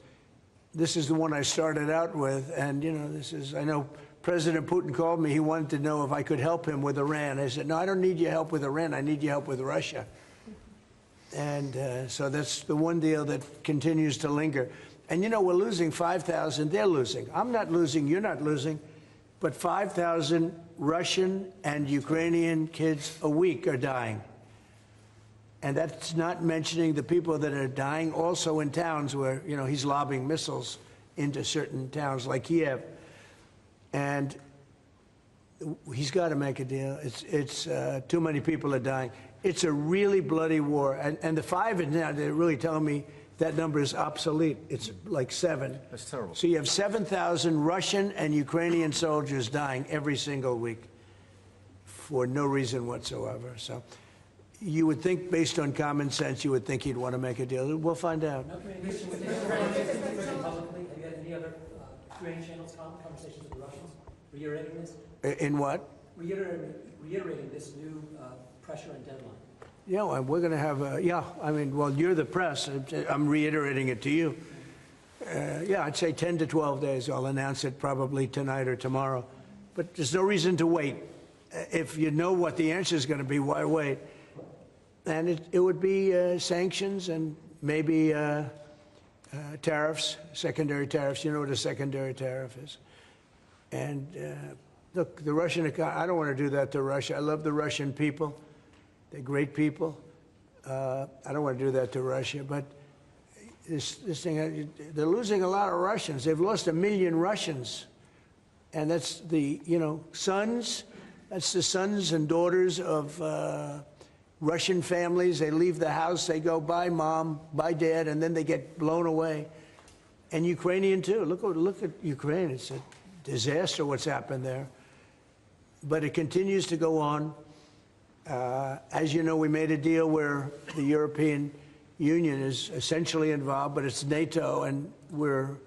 This is the one I started out with. And, you know, I know President Putin called me. He wanted to know if I could help him with Iran. I said, no, I don't need your help with Iran. I need your help with Russia. And so that's the one deal that continues to linger. And, you know, we're losing 5,000. They're losing. I'm not losing. You're not losing. But 5,000 Russian and Ukrainian kids a week are dying. And that's not mentioning the people that are dying also in towns where, you know, he's lobbing missiles into certain towns like Kiev. And he's got to make a deal. It's too many people are dying. It's a really bloody war. And the 5 is now, they're really telling me that number is obsolete. It's like 7. That's terrible. So you have 7,000 Russian and Ukrainian soldiers dying every single week for no reason whatsoever. So you would think, based on common sense, you would think he'd want to make a deal. We'll find out. Have you had any other Ukrainian channels conversations with the Russians reiterating this? In what? Reiterating this new pressure and deadline. Yeah, we're going to have I mean, well, you're the press. I'm reiterating it to you. Yeah, I'd say 10 to 12 days. I'll announce it probably tonight or tomorrow. But there's no reason to wait. If you know what the answer is going to be, why wait? And it would be sanctions and maybe tariffs, secondary tariffs. You know what a secondary tariff is. And look, the Russian economy, I don't want to do that to Russia. I love the Russian people. They're great people. I don't want to do that to Russia, but this thing, they're losing a lot of Russians. They've lost 1 million Russians. And that's the, you know, sons, that's the sons and daughters of Russian families. They leave the house, they go, bye mom, bye dad, and then they get blown away. And Ukrainian too. Look at Ukraine. It's a disaster what's happened there. But it continues to go on. As you know, we made a deal where the European Union is essentially involved, but it's NATO, and we're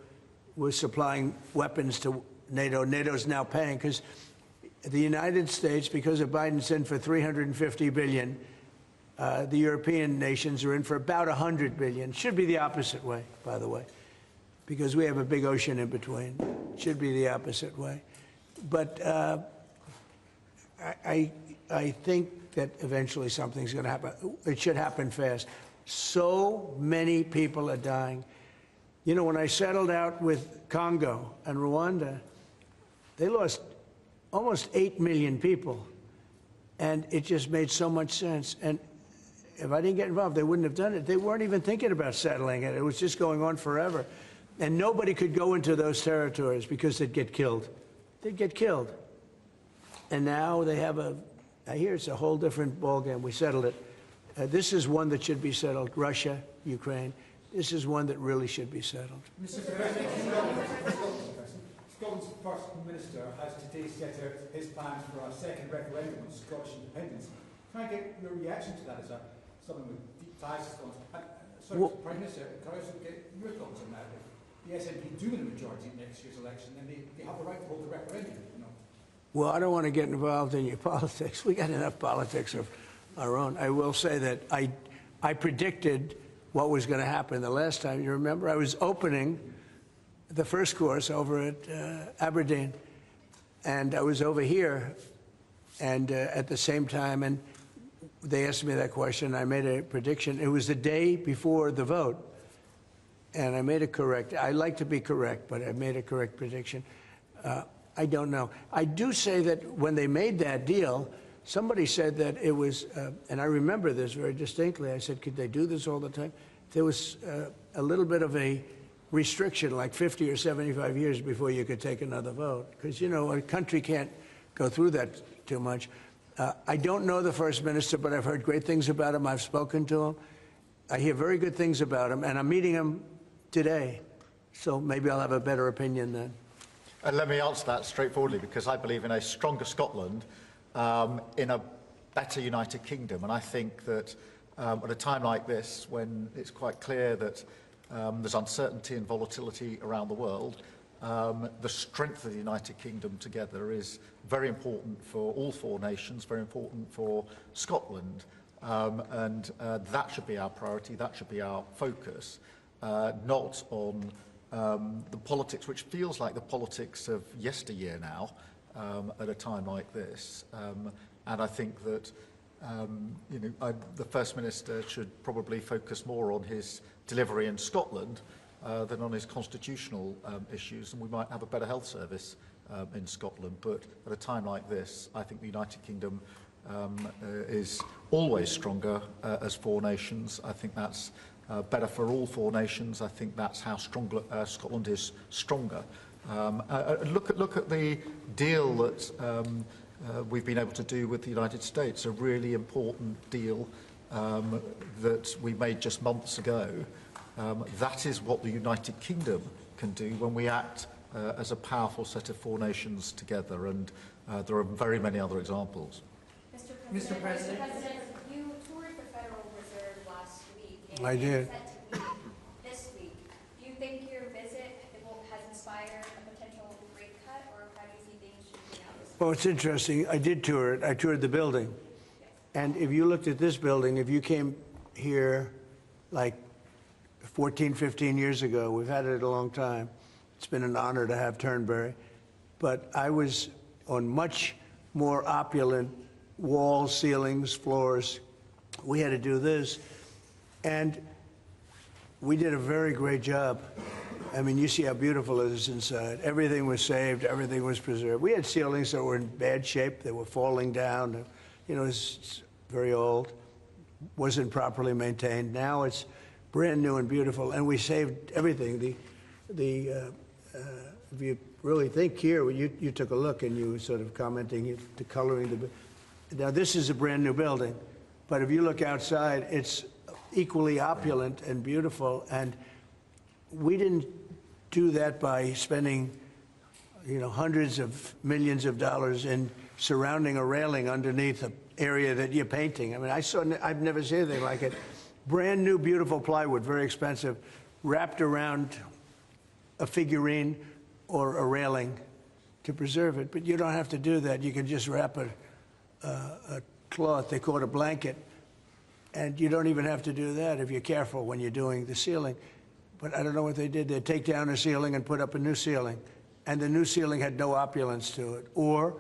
supplying weapons to NATO. NATO's now paying because the United States, because of Biden's in for $350 billion, the European nations are in for about $100 billion. Should be the opposite way, by the way, because we have a big ocean in between. Should be the opposite way. But I think that eventually something's going to happen. It should happen fast. So many people are dying. You know, when I settled out with Congo and Rwanda, they lost almost 8 million people. And it just made so much sense. And if I didn't get involved, they wouldn't have done it. They weren't even thinking about settling it. It was just going on forever. And nobody could go into those territories because they'd get killed. They'd get killed. And now they have I hear it's a whole different ballgame. We settled it. This is one that should be settled. Russia, Ukraine. This is one that really should be settled. Mr. President, Scotland's First Minister has today set out his plans for a second referendum on Scottish independence. Can I get your reaction to that as someone with deep ties to Scotland? Sorry, Prime Minister, can I also get your thoughts on that? If the SNP do win a majority in next year's election, then they have the right to hold the referendum, you know? Well, I don't want to get involved in your politics. We got enough politics of our own. I will say that I predicted what was going to happen the last time. You remember? I was opening the first course over at Aberdeen, and I was over here, and at the same time, and they asked me that question. I made a prediction. It was the day before the vote, and I made a correct. I like to be correct, but I made a correct prediction. I don't know. I do say that when they made that deal, somebody said that it was, and I remember this very distinctly. I said, could they do this all the time? There was a little bit of a restriction, like 50 or 75 years before you could take another vote. Because, you know, a country can't go through that too much. I don't know the First Minister, but I've heard great things about him. I've spoken to him. I hear very good things about him, and I'm meeting him today. So maybe I'll have a better opinion then. And let me answer that straightforwardly, because I believe in a stronger Scotland, in a better United Kingdom. And I think that at a time like this, when it's quite clear that there's uncertainty and volatility around the world, the strength of the United Kingdom together is very important for all four nations, very important for Scotland. And that should be our priority, that should be our focus, not on the politics, which feels like the politics of yesteryear now, at a time like this. And I think that you know, the First Minister should probably focus more on his delivery in Scotland than on his constitutional issues, and we might have a better health service in Scotland. But at a time like this, I think the United Kingdom is always stronger as four nations. I think that's better for all four nations. I think that's how Scotland is stronger. Look at the deal that we've been able to do with the United States, a really important deal that we made just months ago. That is what the United Kingdom can do when we act as a powerful set of four nations together, and there are very many other examples. Mr. President, you toured the Federal Reserve last week. And I did. Set to meet this week. Do you think your visit has inspired a potential rate cut, or how do you see things shaping out? Well, it's interesting. I did tour it. I toured the building. And if you looked at this building, if you came here like 14, 15 years ago, we've had it a long time. It's been an honor to have Turnberry. But I was on much more opulent walls, ceilings, floors. We had to do this. And we did a very great job. I mean, you see how beautiful it is inside. Everything was saved. Everything was preserved. We had ceilings that were in bad shape. They were falling down. You know, it's very old. Wasn't properly maintained. Now it's brand new and beautiful. And we saved everything. If you really think here, you took a look and you were sort of commenting the coloring. Now, this is a brand new building. But if you look outside, it's equally opulent and beautiful. And we didn't do that by spending, you know, hundreds of millions of dollars in surrounding a railing underneath an area that you're painting. I mean, I've never seen anything like it. brand new, beautiful plywood, very expensive, wrapped around a figurine or a railing to preserve it. But you don't have to do that. You can just wrap a cloth, they call it a blanket, and you don't even have to do that if you're careful when you're doing the ceiling. But I don't know what they did. They'd take down a ceiling and put up a new ceiling, and the new ceiling had no opulence to it. Or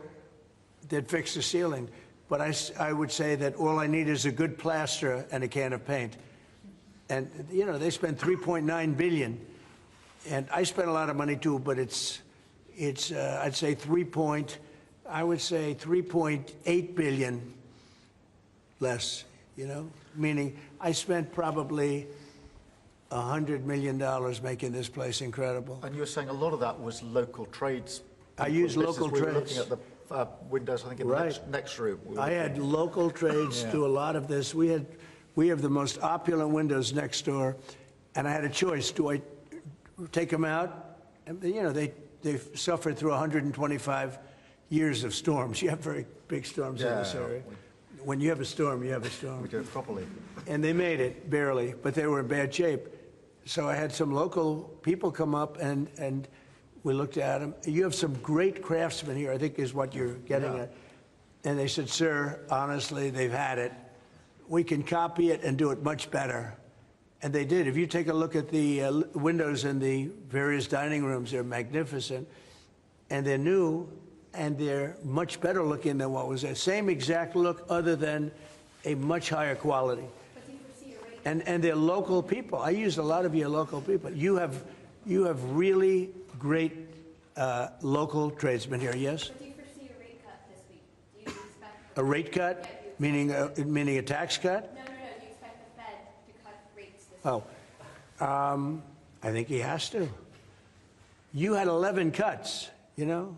they'd fix the ceiling. But I would say that all I need is a good plaster and a can of paint. And, you know, they spent $3.9 billion. And I spent a lot of money, too, but it's I'd say 3.8 billion less, you know, meaning I spent probably $100 million making this place incredible. And you were saying a lot of that was local trades. I used local we trades. were looking at the windows, I think, in the next room. I had local trades do a lot of this. We have the most opulent windows next door, and I had a choice. Do I take them out? And, you know, they've suffered through 125 years of storms. You have very big storms in this area. When you have a storm, you have a storm. We do it properly. And they made it, barely, but they were in bad shape. So I had some local people come up, and we looked at them. You have some great craftsmen here, I think is what you're getting at. And they said, sir, honestly, they've had it. We can copy it and do it much better. And they did. If you take a look at the windows in the various dining rooms, they're magnificent. And they're new, and they're much better looking than what was there. Same exact look, other than a much higher quality. And they're local people. I used a lot of your local people. You have really great local tradesmen here, yes? But do you foresee a rate cut this week? Do you expect A rate cut? Meaning a tax cut? No. Do you expect the Fed to cut rates this Oh, I think he has to. You had 11 cuts, you know?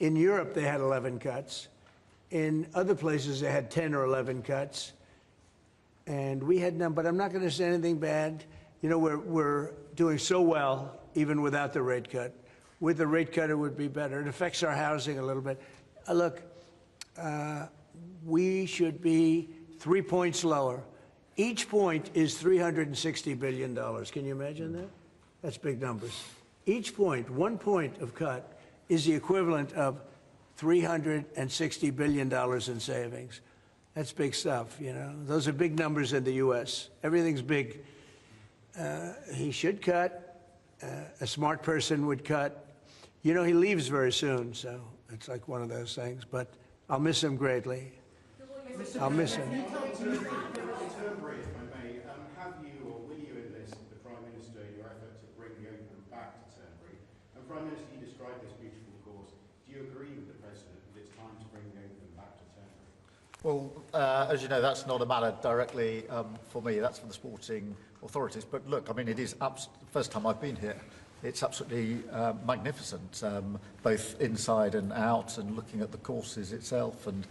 In Europe, they had 11 cuts. In other places, they had 10 or 11 cuts. And we had none, but I'm not going to say anything bad. You know, we're doing so well, even without the rate cut. With the rate cut, it would be better. It affects our housing a little bit. Look, we should be 3 points lower. Each point is $360 billion. Can you imagine that? That's big numbers. Each point, 1 point of cut, is the equivalent of $360 billion in savings. That's big stuff, you know. Those are big numbers in the U.S. Everything's big. He should cut. A smart person would cut. You know, he leaves very soon, so it's like one of those things. But I'll miss him greatly. I'll miss him. Turnberry, if I may, have you or will you enlist the Prime Minister in your effort to bring the open back to Turnberry? And Prime Minister, you described this beautiful course. Do you agree with the President that it's time to bring the open back to Turnberry? Well, as you know, that's not a matter directly for me. That's for the sporting authorities. But look, I mean, it is the first time I've been here. It's absolutely magnificent, both inside and out, and looking at the courses itself and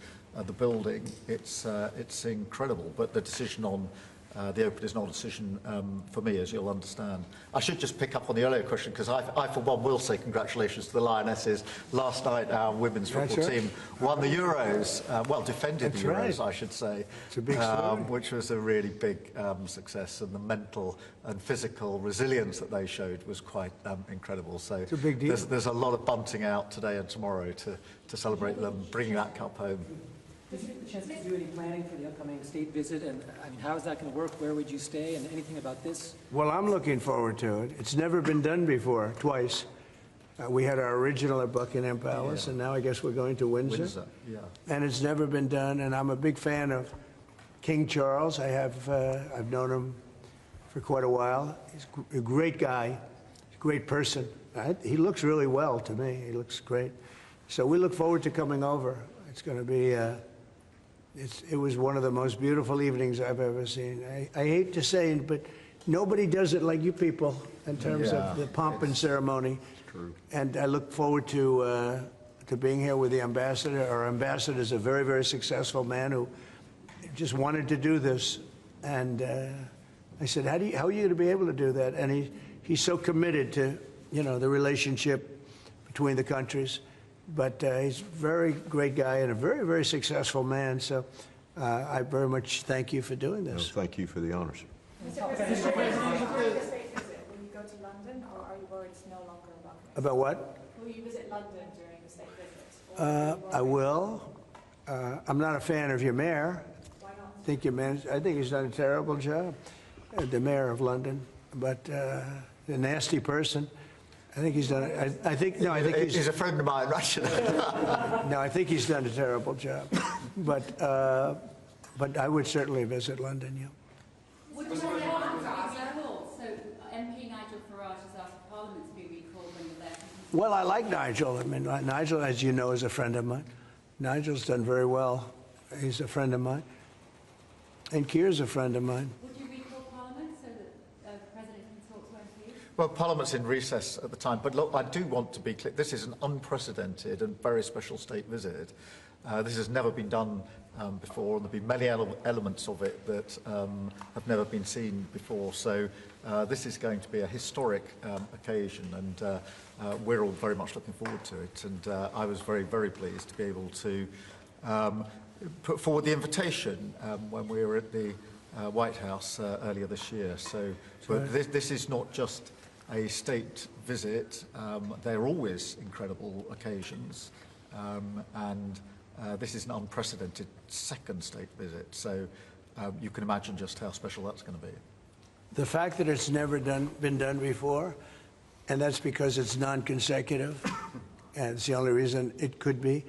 the building. It's incredible. But the decision on the Open is not a decision for me, as you'll understand. I should just pick up on the earlier question, because I, for one, will say congratulations to the Lionesses. Last night, our women's football team won the Euros, well, defended the Euros, I should say. It's a big story. Which was a really big success, and the mental and physical resilience that they showed was quite incredible. So it's a big deal. There's a lot of bunting out today and tomorrow to celebrate them bringing that cup home. Did you get the chance to do any planning for the upcoming state visit? And I mean, how is that going to work? Where would you stay? And anything about this? Well, I'm looking forward to it. It's never been done before, twice. We had our original at Buckingham Palace, and now I guess we're going to Windsor. And it's never been done, and I'm a big fan of King Charles. I've known him for quite a while. He's a great guy, a great person. He looks really well to me. He looks great. So we look forward to coming over. It's going to be... It was one of the most beautiful evenings I've ever seen. I hate to say it, but nobody does it like you people in terms of the pomp and ceremony. True. And I look forward to being here with the ambassador. Our ambassador is a very, very successful man who just wanted to do this. And I said, how are you going to be able to do that? And he's so committed to, you know, the relationship between the countries. But he's a very great guy and a very, very successful man. So I very much thank you for doing this. No, thank you for the honors. Mr. President, will you go to London, or are you worried it's no longer about this? About what? Will you visit London during the state visit? I will. I'm not a fan of your mayor. Why not? I think he's done a terrible job, the mayor of London. But a nasty person. I think he's done. I think he's a friend of mine, actually. No, I think he's done a terrible job. But I would certainly visit London. Yeah. Would you say recall? So MP Nigel Farage has asked Parliament to be recalled when you're there. Well, I like Nigel. I mean, Nigel, as you know, is a friend of mine. Nigel's done very well. He's a friend of mine. And Keir's a friend of mine. Would you recall Parliament so that the President can talk to MPs? Well, Parliament's in recess at the time, but look, I do want to be clear. This is an unprecedented and very special state visit. This has never been done before, and there'll be many elements of it that have never been seen before. So this is going to be a historic occasion, and we're all very much looking forward to it. And I was very, very pleased to be able to put forward the invitation when we were at the White House earlier this year. So, but this is not just a state visit. They're always incredible occasions, and this is an unprecedented second state visit. So you can imagine just how special that's going to be. The fact that it's never been done before, and that's because it's non-consecutive, and it's the only reason it could be,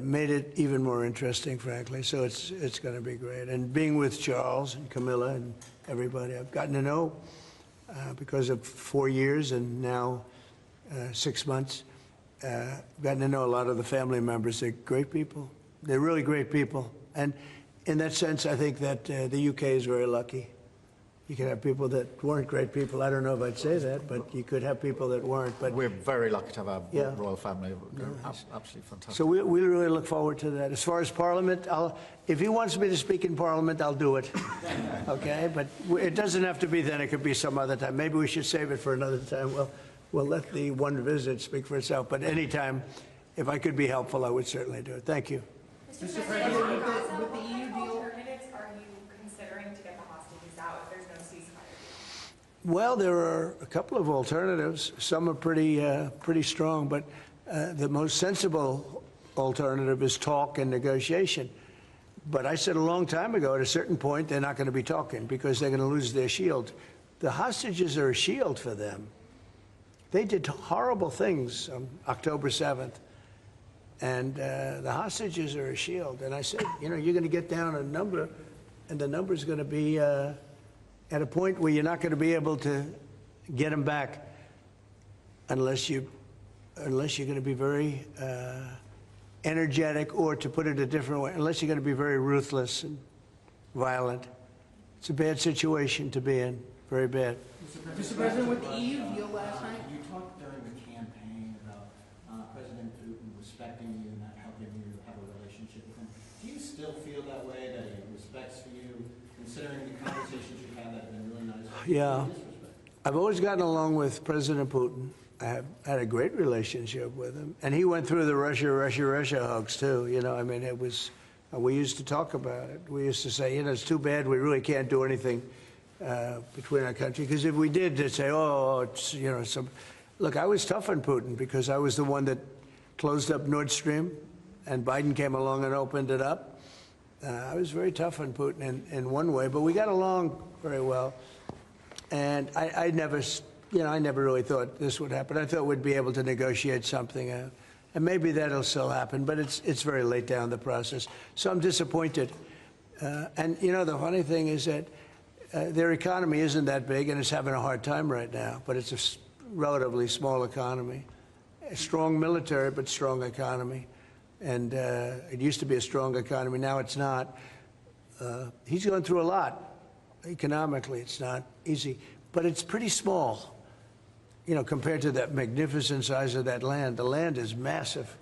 made it even more interesting, frankly. So it's going to be great. And being with Charles and Camilla and everybody I've gotten to know because of 4 years and now 6 months, gotten to know a lot of the family members. They're great people. They're really great people. And in that sense, I think that the UK is very lucky. You could have people that weren't great people. I don't know if I'd say that, but you could have people that weren't. But we're very lucky to have our royal family. Absolutely fantastic. So we really look forward to that. As far as Parliament, if he wants me to speak in Parliament, I'll do it. Okay? But it doesn't have to be then. It could be some other time. Maybe we should save it for another time. We'll let the one visit speak for itself. But anytime, if I could be helpful, I would certainly do it. Thank you. Mr. President, with the EU deal, alternatives are you considering to get the hostages out if there's no ceasefire? Well, there are a couple of alternatives. Some are pretty strong, but the most sensible alternative is talk and negotiation. But I said a long time ago, at a certain point, they're not going to be talking because they're going to lose their shield. The hostages are a shield for them. They did horrible things on October 7th, and the hostages are a shield. And I said, you know, you're going to get down a number, and the number's going to be at a point where you're not going to be able to get them back unless you're going to be very energetic, or to put it a different way, unless you're going to be very ruthless and violent. It's a bad situation to be in, very bad. Mr. President, with the EU deal last night, you talked during the campaign about President Putin respecting you and helping you have a relationship with him. Do you still feel that way, that he respects you, considering the conversations you've had that have been really nice? Yeah. I've always gotten along with President Putin. I have had a great relationship with him. And he went through the Russia hoax, too. You know, I mean, it was, we used to talk about it. We used to say, you know, it's too bad we really can't do anything between our country. Because if we did, they'd say, oh, it's, you know, some. Look, I was tough on Putin because I was the one that closed up Nord Stream, and Biden came along and opened it up. I was very tough on Putin in one way, but we got along very well. And I never really thought this would happen. I thought we'd be able to negotiate something out. And maybe that'll still happen, but it's very late down the process. So I'm disappointed. And, you know, the funny thing is that their economy isn't that big, and it's having a hard time right now. But it's a relatively small economy. A strong military, but strong economy. And it used to be a strong economy. Now it's not. He's going through a lot. Economically, it's not easy. But it's pretty small, you know, compared to that magnificent size of that land. The land is massive.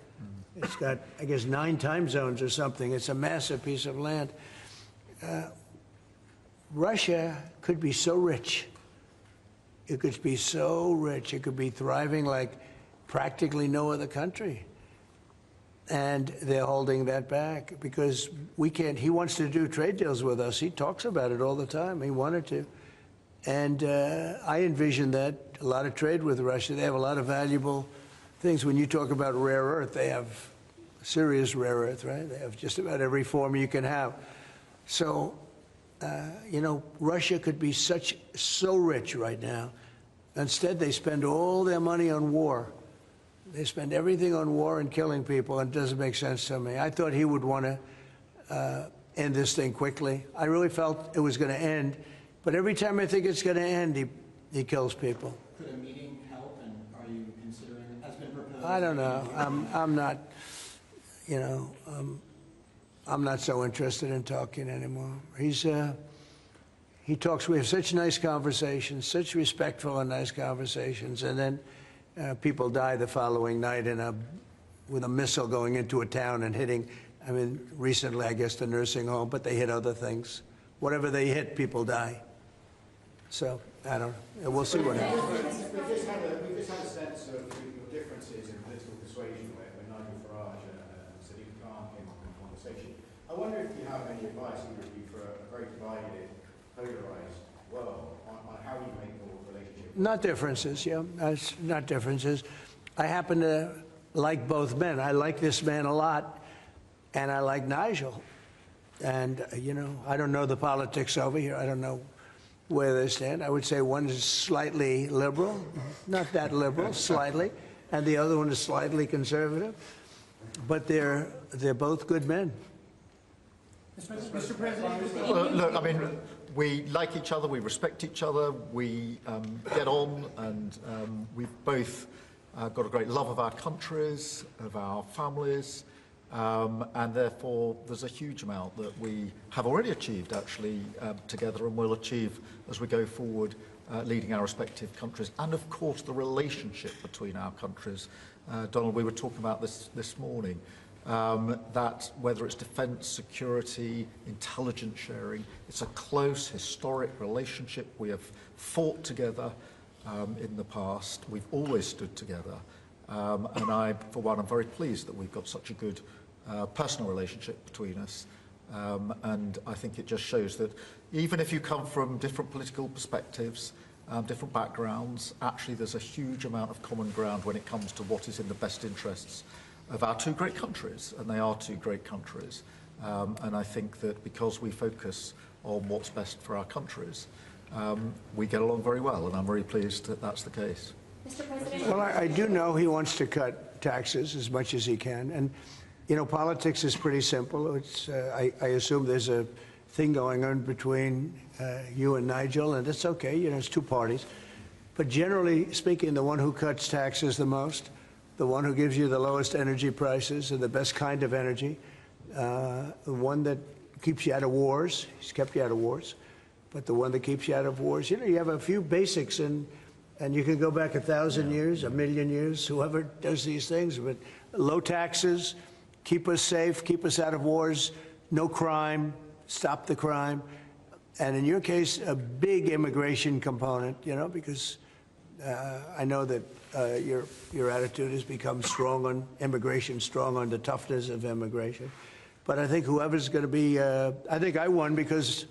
It's got, I guess, 9 time zones or something. It's a massive piece of land. Russia could be so rich. It could be so rich. It could be thriving like practically no other country. And they're holding that back because we can't. He wants to do trade deals with us. He talks about it all the time. He wanted to. And I envision that a lot of trade with Russia. They have a lot of valuable things. When you talk about rare earth, they have serious rare earth, right? They have just about every form you can have. So, you know, Russia could be so rich right now. Instead, they spend all their money on war. They spend everything on war and killing people, and it doesn't make sense to me. I thought he would want to end this thing quickly. I really felt it was going to end, but every time I think it's going to end, he kills people. Could a meeting help, and are you considering it? Has been proposed? I don't know. I'm not, you know, I'm not so interested in talking anymore. He talks. We have such nice conversations, such respectful and nice conversations, and then people die the following night with a missile going into a town and hitting. I mean, recently, I guess, the nursing home, but they hit other things. Whatever they hit, people die. So I don't know. We'll see what happens. We've just had a sense of your differences in political persuasion when Nigel Farage and Sadiq Khan came up in conversation. I wonder if you have any advice, either of you, for a very divided, polarized world on how you make your relationship. Not differences, yeah. Not differences. I happen to like both men. I like this man a lot, and I like Nigel. And, you know, I don't know the politics over here. I don't know where they stand. I would say one is slightly liberal, not that liberal, slightly, and the other one is slightly conservative. But they're both good men. Mr. President, Well, look, I mean, we like each other, we respect each other, we get on, and we've both got a great love of our countries, of our families, and therefore there's a huge amount that we have already achieved, actually, together, and will achieve as we go forward, leading our respective countries, and of course the relationship between our countries. Donald, we were talking about this morning. That whether it's defence, security, intelligence sharing, it's a close, historic relationship. We have fought together in the past. We've always stood together. And I, for one, am very pleased that we've got such a good personal relationship between us. And I think it just shows that even if you come from different political perspectives, different backgrounds, actually there's a huge amount of common ground when it comes to what is in the best interests of our two great countries, and they are two great countries. And I think that because we focus on what's best for our countries, we get along very well, and I'm very pleased that that's the case. Mr. President. Well, I do know he wants to cut taxes as much as he can, and you know, politics is pretty simple. It's I assume there's a thing going on between you and Nigel, and it's okay. You know, it's two parties, but generally speaking, the one who cuts taxes the most, the one who gives you the lowest energy prices and the best kind of energy, the one that keeps you out of wars. He's kept you out of wars, but the one that keeps you out of wars. You know, you have a few basics, and you can go back 1,000 years, 1,000,000 years, whoever does these things, but low taxes, keep us safe, keep us out of wars, no crime, stop the crime, and in your case, a big immigration component, you know, because I know that your attitude has become strong on immigration, strong on the toughness of immigration. But I think whoever's going to be, I think I won because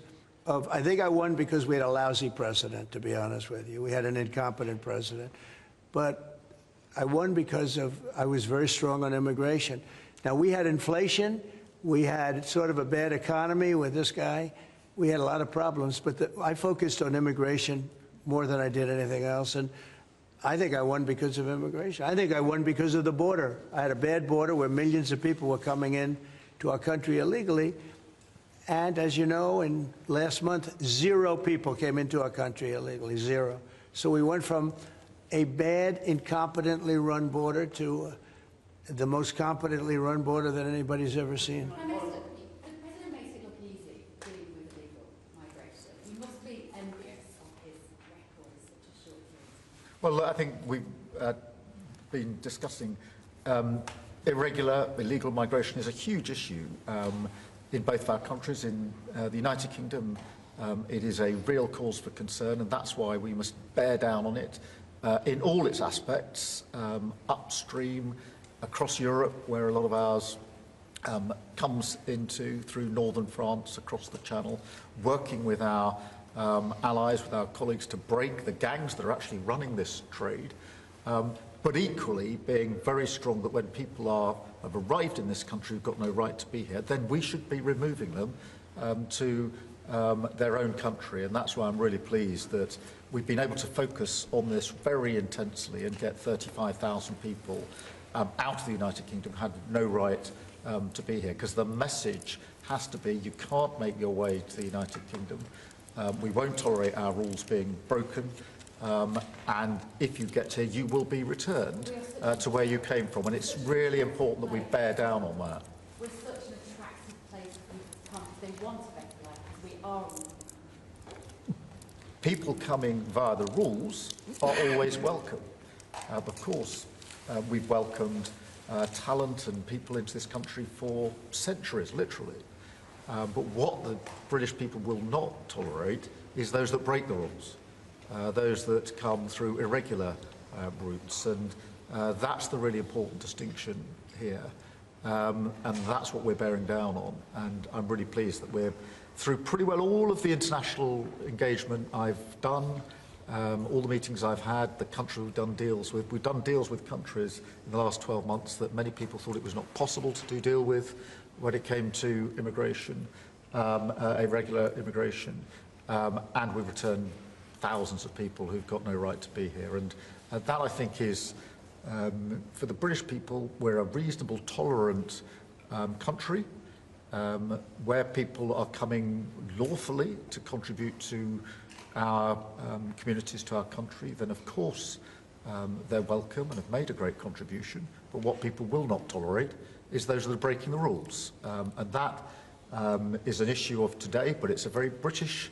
we had a lousy president, to be honest with you. We had an incompetent president. But I won because I was very strong on immigration. Now, we had inflation. We had sort of a bad economy with this guy. We had a lot of problems, but I focused on immigration more than I did anything else. And I think I won because of immigration. I think I won because of the border. I had a bad border where millions of people were coming in to our country illegally. And as you know, in last month, 0 people came into our country illegally, 0. So we went from a bad, incompetently run border to the most competently run border that anybody's ever seen. Prime Minister, the President makes it look easy dealing with illegal migration. He must be envious of his record in such a short period. Well, I think we've been discussing illegal migration is a huge issue in both of our countries. In the United Kingdom, it is a real cause for concern, and that's why we must bear down on it in all its aspects, upstream, across Europe, where a lot of ours comes into through northern France, across the Channel, working with our allies, with our colleagues to break the gangs that are actually running this trade, but equally being very strong that when people have arrived in this country who've got no right to be here, then we should be removing them to their own country. And that's why I'm really pleased that we've been able to focus on this very intensely and get 35,000 people out of the United Kingdom who had no right to be here, because the message has to be you can't make your way to the United Kingdom. We won't tolerate our rules being broken, and if you get here, you will be returned to where you came from. And it's really important that we bear down on that. We're such an attractive place for people to come if they want a better life, because we are. People coming via the rules are always welcome. Of course, we've welcomed talent and people into this country for centuries, literally. But what the British people will not tolerate is those that break the rules, those that come through irregular routes, and that's the really important distinction here. And that's what we're bearing down on. And I'm really pleased that we're through pretty well all of the international engagement I've done, all the meetings I've had, the countries we've done deals with. We've done deals with countries in the last 12 months that many people thought it was not possible to do deal with when it came to immigration, irregular immigration, and we've returned thousands of people who've got no right to be here. And that, I think, is, for the British people, we're a reasonable, tolerant country, where people are coming lawfully to contribute to our communities, to our country, then of course they're welcome and have made a great contribution. But what people will not tolerate is those that are breaking the rules. And that is an issue of today, but it's a very British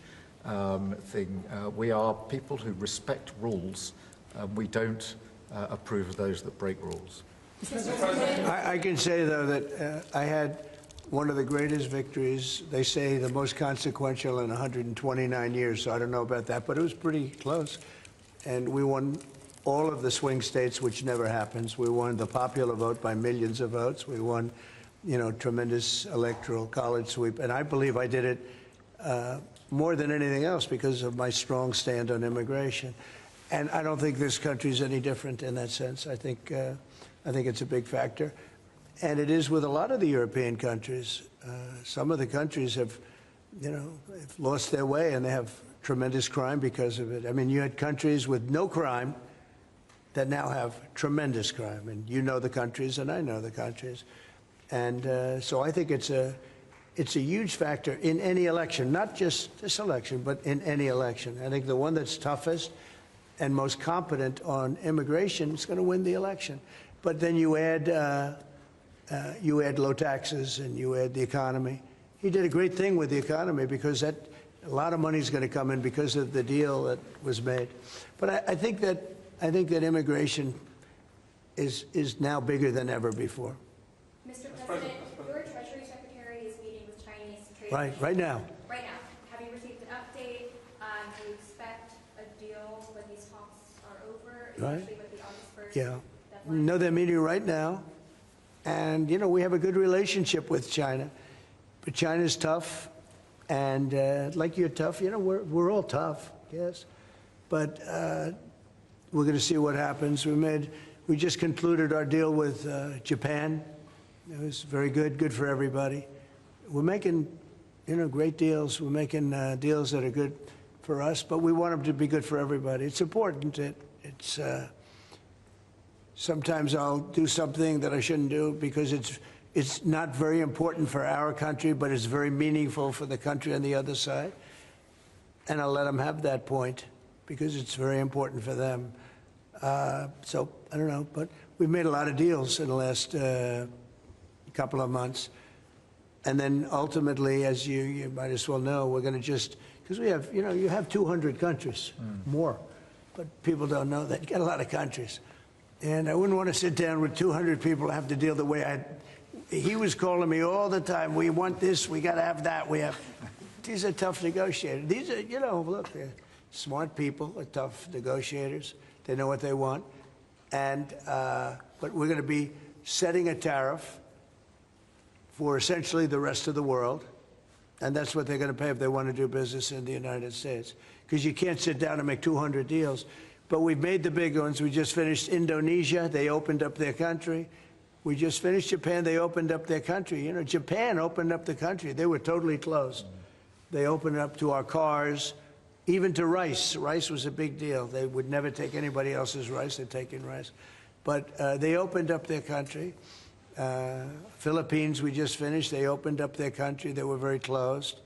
thing. We are people who respect rules. We don't approve of those that break rules. I can say, though, that I had one of the greatest victories, they say the most consequential in 129 years, so I don't know about that, but it was pretty close. And we won all of the swing states, which never happens. We won the popular vote by millions of votes. We won, tremendous electoral college sweep. And I believe I did it more than anything else because of my strong stand on immigration. And I don't think this country is any different in that sense. I think it's a big factor. And it is with a lot of the European countries. Some of the countries have lost their way, and they have tremendous crime because of it. I mean, you had countries with no crime that now have tremendous crime. And you know the countries, and I know the countries. And so I think it's a huge factor in any election, not just this election, but in any election. I think the one that's toughest and most competent on immigration is going to win the election. But then you add low taxes and you add the economy. He did a great thing with the economy because a lot of money is going to come in because of the deal that was made. But I think that immigration is now bigger than ever before. Mr. President, your Treasury Secretary is meeting with Chinese trade Right now. Right now. Have you received an update? Do you expect a deal when these talks are over, especially with the August 1st Yeah. deadline? No, they're meeting right now. And, we have a good relationship with China. But China's tough. And like you're tough, we're all tough, yes. But we're going to see what happens. We just concluded our deal with Japan. It was very good for everybody. We're making, great deals. We're making deals that are good for us, but we want them to be good for everybody. It's important. It's sometimes I'll do something that I shouldn't do because it's not very important for our country, but it's very meaningful for the country on the other side. And I'll let them have that point because it's very important for them. So I don't know, but we've made a lot of deals in the last couple of months. And then ultimately, as you might as well know, we're going to because we have, you have 200 countries, more, but people don't know that. You got a lot of countries. And I wouldn't want to sit down with 200 people and have to deal the way he was calling me all the time. We want this, we got to have that. These are tough negotiators. These are, look, they're smart people, they're tough negotiators. They know what they want. And, but we're going to be setting a tariff for essentially the rest of the world, and that's what they're going to pay if they want to do business in the United States. Because you can't sit down and make 200 deals. But we've made the big ones. We just finished Indonesia. They opened up their country. We just finished Japan. They opened up their country. You know, Japan opened up the country. They were totally closed. They opened up to our cars, even to rice. Rice was a big deal. They would never take anybody else's rice. They're taking rice. But they opened up their country. Philippines, we just finished. They opened up their country. They were very closed.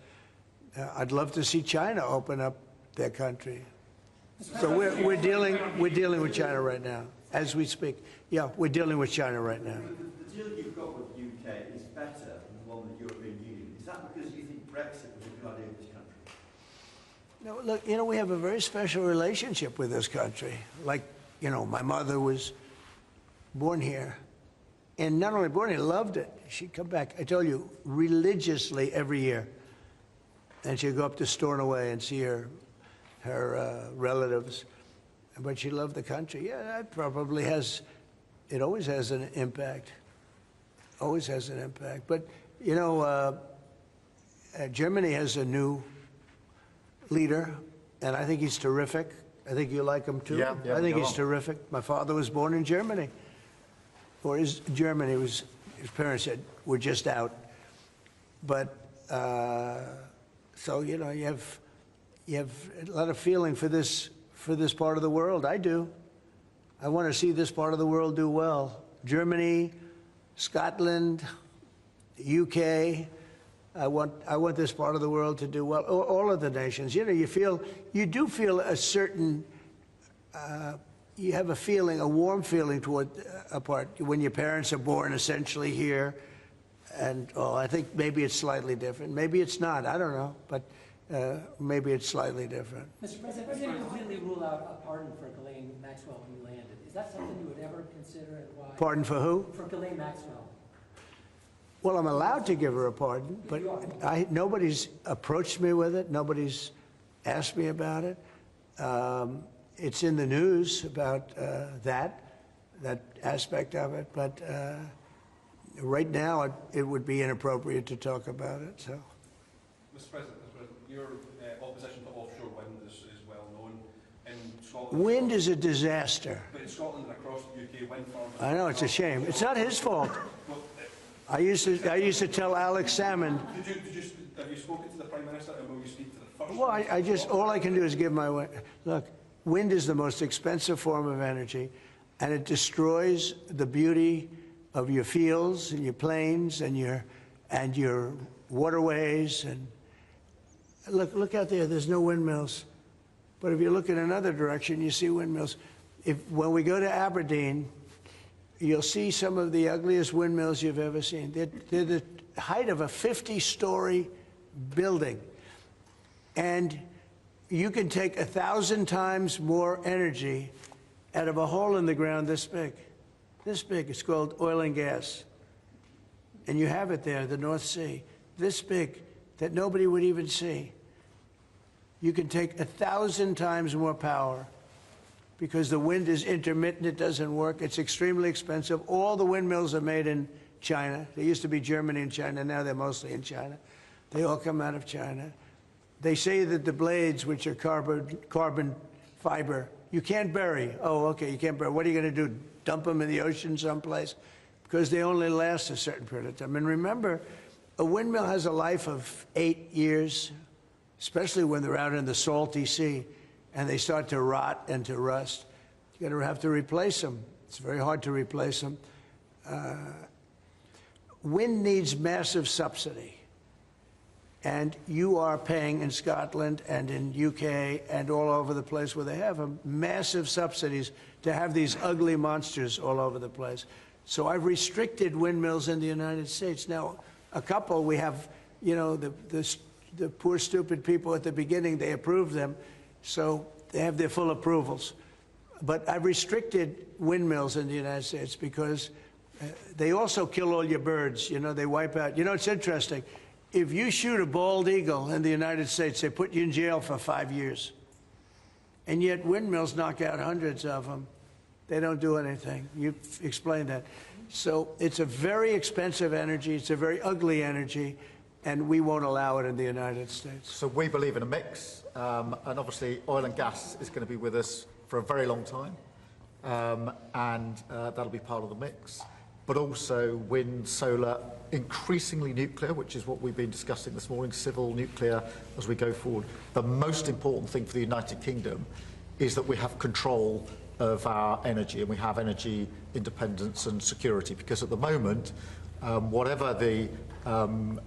I'd love to see China open up their country. So we're dealing with China right now, as we speak. Yeah, we're dealing with China right now. The deal you've got with the UK is better than the one with the European Union. Is that because you think Brexit was a good idea for this country? No, look, you know, we have a very special relationship with this country. Like, you know, my mother was born here. And not only born here, loved it. She'd come back, I told you, religiously every year. And she'd go up to Stornoway and see her relatives. But she loved the country. Yeah, that probably has, it always has an impact. Always has an impact. But, you know, Germany has a new leader, and I think he's terrific. I think you like him too. Yeah, I think he's terrific. My father was born in Germany. Or his parents said, we're just out. But, so, you know, you have a lot of feeling for this part of the world. I do. I want to see this part of the world do well. Germany, Scotland, UK. I want this part of the world to do well. All of the nations. You know, you do feel a certain, you have a feeling, a warm feeling toward a part when your parents are born essentially here. And I think maybe it's slightly different. Maybe it's not. I don't know. But maybe it's slightly different. Mr. President, President completely rule out a pardon for Ghislaine Maxwell when you landed. Is that something you would ever consider, and why? Pardon for who? For Ghislaine Maxwell. Well, I'm allowed to give her a pardon, but nobody's approached me with it. Nobody's asked me about it. It's in the news about that aspect of it, but right now it would be inappropriate to talk about it. So, Mr. President, your opposition to offshore wind is well known. In Scotland, wind is a disaster. But in Scotland and across the UK, wind farms. I know, it's a shame. It's not his fault. I used to tell Alex Salmond. Have you spoken to the Prime Minister, and will you speak to the first? Well, all I can do is give my way. Look, wind is the most expensive form of energy, and it destroys the beauty of your fields and your plains and your waterways. And look out there. There's no windmills, but if you look in another direction, you see windmills. When we go to Aberdeen, you'll see some of the ugliest windmills you've ever seen. They're the height of a 50-story building. And you can take 1,000 times more energy out of a hole in the ground this big. This big. It's called oil and gas. And you have it there, the North Sea. This big, that nobody would even see. You can take 1,000 times more power because the wind is intermittent, it doesn't work, it's extremely expensive. All the windmills are made in China. They used to be Germany and China, now they're mostly in China. They all come out of China. They say that the blades, which are carbon fiber, you can't bury. Oh, okay, you can't bury. What are you going to do, dump them in the ocean someplace? Because they only last a certain period of time. And remember, a windmill has a life of 8 years, especially when they're out in the salty sea. And they start to rot and to rust. You're going to have to replace them. It's very hard to replace them. Wind needs massive subsidy. And you are paying in Scotland and in UK and all over the place where they have them, massive subsidies to have these ugly monsters all over the place. So I've restricted windmills in the United States. Now, a couple, we have, you know, the poor, stupid people at the beginning, they approved them. So they have their full approvals. But I've restricted windmills in the United States because they also kill all your birds. You know, they wipe out. You know, it's interesting. If you shoot a bald eagle in the United States, they put you in jail for 5 years. And yet windmills knock out hundreds of them. They don't do anything. You explained that. So it's a very expensive energy. It's a very ugly energy, and we won't allow it in the United States. So we believe in a mix, and obviously oil and gas is going to be with us for a very long time, and that'll be part of the mix. But also wind, solar, increasingly nuclear, which is what we've been discussing this morning, civil nuclear as we go forward. The most important thing for the United Kingdom is that we have control of our energy, and we have energy independence and security, because at the moment, whatever the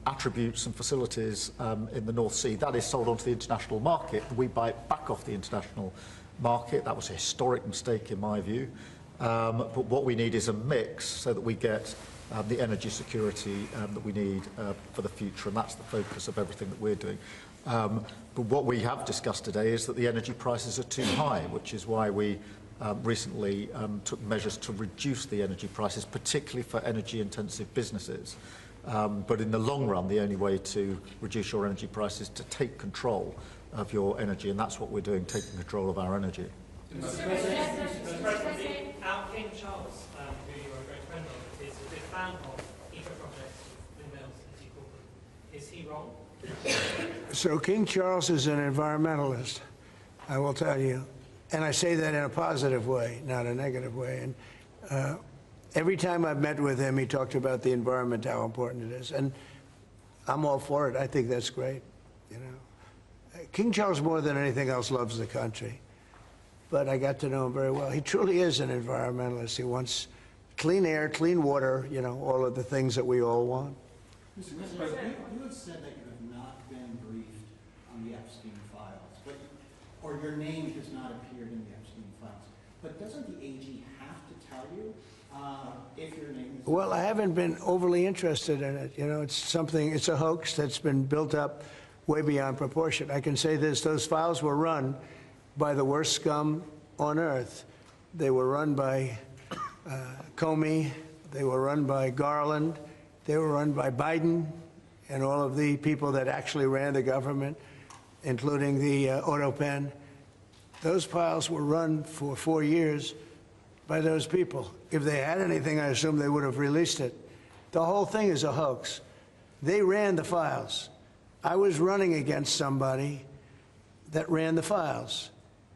attributes and facilities in the North Sea, that is sold onto the international market. We buy it back off the international market. That was a historic mistake in my view. But what we need is a mix so that we get the energy security that we need for the future, and that's the focus of everything that we're doing. But what we have discussed today is that the energy prices are too high, which is why we recently took measures to reduce the energy prices, particularly for energy-intensive businesses. But in the long run, the only way to reduce your energy prices is to take control of your energy, and that's what we're doing, taking control of our energy. Mr. President, our King Charles, who you are a great friend of, is a big fan of eco-projects, windmills, as you call them. Is he wrong? So King Charles is an environmentalist, I will tell you. And I say that in a positive way, not a negative way. And every time I've met with him, he talked about the environment, how important it is. And I'm all for it. I think that's great, you know. King Charles, more than anything else, loves the country. But I got to know him very well. He truly is an environmentalist. He wants clean air, clean water, you know, all of the things that we all want. Mr. President, you have said that you have not been briefed on the Epstein files, or your name has not appeared in the Epstein files. But doesn't the AG have to tell you if your name is... Well, I haven't been overly interested in it. You know, it's a hoax that's been built up way beyond proportion. I can say this, those files were run by the worst scum on earth. They were run by Comey, they were run by Garland, they were run by Biden and all of the people that actually ran the government, including the auto pen. Those files were run for 4 years by those people. If they had anything, I assume they would have released it. The whole thing is a hoax. They ran the files. I was running against somebody that ran the files.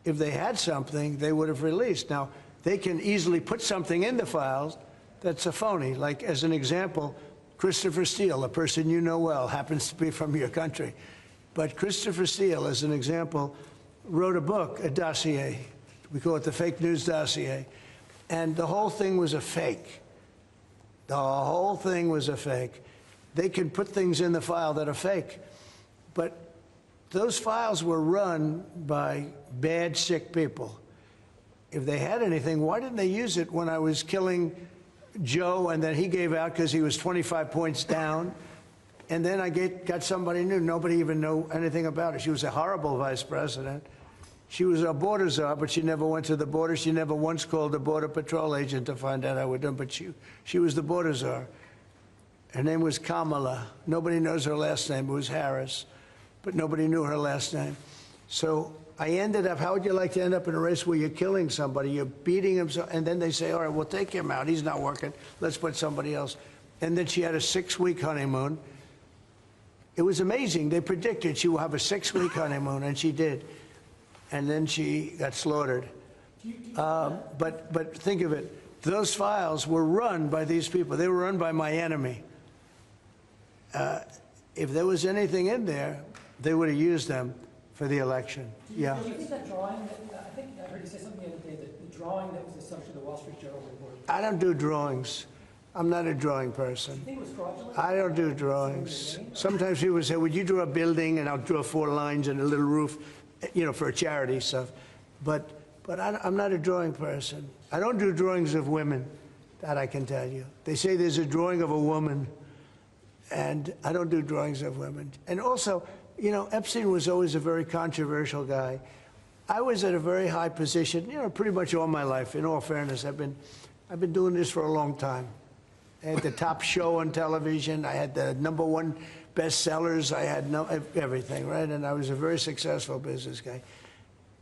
If they had something, they would have released. Now, they can easily put something in the files that's a phony. Like, as an example, Christopher Steele, a person you know well, happens to be from your country. But Christopher Steele, as an example, wrote a book, a dossier. We call it the fake news dossier. And the whole thing was a fake. The whole thing was a fake. They can put things in the file that are fake. But those files were run by bad, sick people. If they had anything, why didn't they use it when I was killing Joe and then he gave out because he was 25 points down? And then I got somebody new. Nobody even knew anything about it. She was a horrible vice president. She was a border czar, but she never went to the border. She never once called a border patrol agent to find out how we're doing, but she was the border czar. Her name was Kamala. Nobody knows her last name. It was Harris. But nobody knew her last name. So I ended up, how would you like to end up in a race where you're killing somebody, you're beating him, and then they say, all right, we'll take him out. He's not working. Let's put somebody else. And then she had a 6-week honeymoon. It was amazing. They predicted she will have a 6-week honeymoon, and she did. And then she got slaughtered. But think of it. Those files were run by these people. They were run by my enemy. If there was anything in there, they would have used them for the election. Yeah. Do you think that drawing, I think I heard you say something the other day, that the drawing that was the subject of the Wall Street Journal report. I don't do drawings. I'm not a drawing person. Do you think it was fraudulent? I don't do drawings. Sometimes people say, would you draw a building? And I'll draw 4 lines and a little roof, you know, for a charity stuff. But I'm not a drawing person. I don't do drawings of women, that I can tell you. They say there's a drawing of a woman, and I don't do drawings of women. And also, you know, Epstein was always a very controversial guy. I was at a very high position, you know, pretty much all my life. In all fairness, I've been doing this for a long time. I had the top show on television. I had the #1 bestsellers. I had everything, right? And I was a very successful business guy.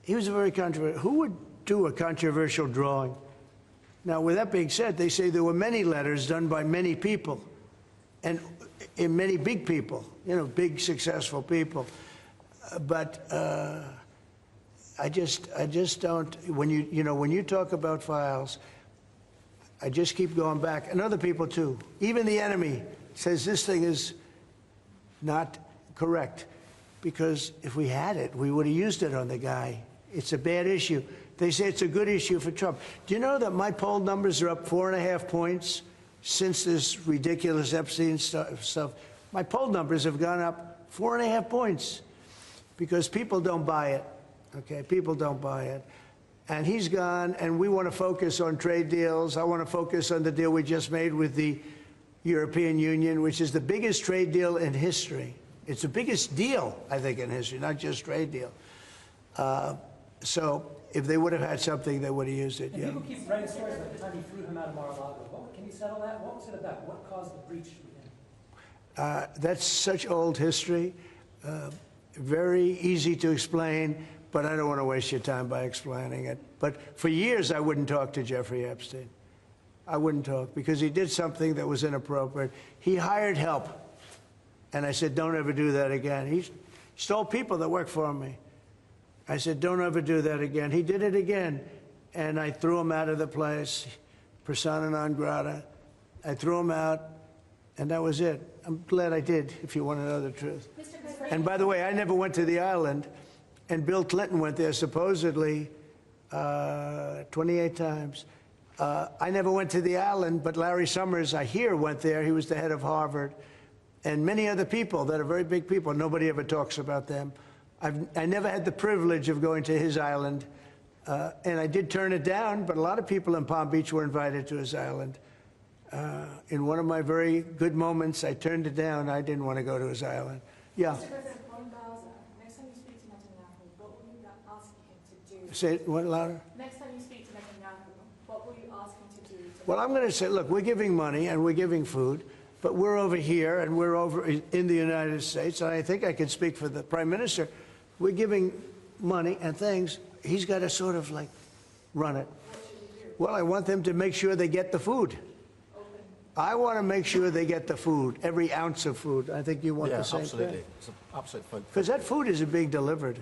He was a very controversial. Who would do a controversial drawing? Now, with that being said, they say there were many letters done by many people, and many big people, you know, big successful people. But I just don't. When you talk about files, I just keep going back, and other people too. Even the enemy says this thing is not correct, because if we had it, we would have used it on the guy. It's a bad issue. They say it's a good issue for Trump. Do you know that my poll numbers are up 4.5 points since this ridiculous Epstein stuff? My poll numbers have gone up 4.5 points because people don't buy it. Okay, people don't buy it. And he's gone, and we want to focus on trade deals. I want to focus on the deal we just made with the European Union, which is the biggest trade deal in history. It's the biggest deal, I think, in history, not just trade deal. So if they would have had something, they would have used it. And Yeah. people keep writing stories about the time he threw him out of Mar-a-Lago. Can you settle that? What was it about? What caused the breach with him? That's such old history. Very easy to explain, but I don't want to waste your time by explaining it. But for years, I wouldn't talk to Jeffrey Epstein. I wouldn't talk because he did something that was inappropriate. He hired help. And I said, don't ever do that again. He stole people that worked for me. I said, don't ever do that again. He did it again. And I threw him out of the place, persona non grata. I threw him out, and that was it. I'm glad I did, if you want to know the truth. And by the way, I never went to the island, and Bill Clinton went there supposedly 28 times. I never went to the island, but Larry Summers, I hear, went there. He was the head of Harvard. And many other people that are very big people. Nobody ever talks about them. I never had the privilege of going to his island. And I did turn it down, but a lot of people in Palm Beach were invited to his island. In one of my very good moments, I turned it down. I didn't want to go to his island. Yeah. Mr. President, on Gaza, next time you speak to Netanyahu, what will you ask him to do? Say it louder. Next time you speak to Netanyahu, what will you ask him to do? Well, I'm going to say, look, we're giving money and we're giving food, but we're over here and we're over in the United States, and I think I can speak for the Prime Minister. We're giving money and things. He's got to sort of like run it. Well, I want them to make sure they get the food. I want to make sure they get the food, every ounce of food. I think you want the same absolutely. thing. It's an absolute food. Because that food isn't being delivered,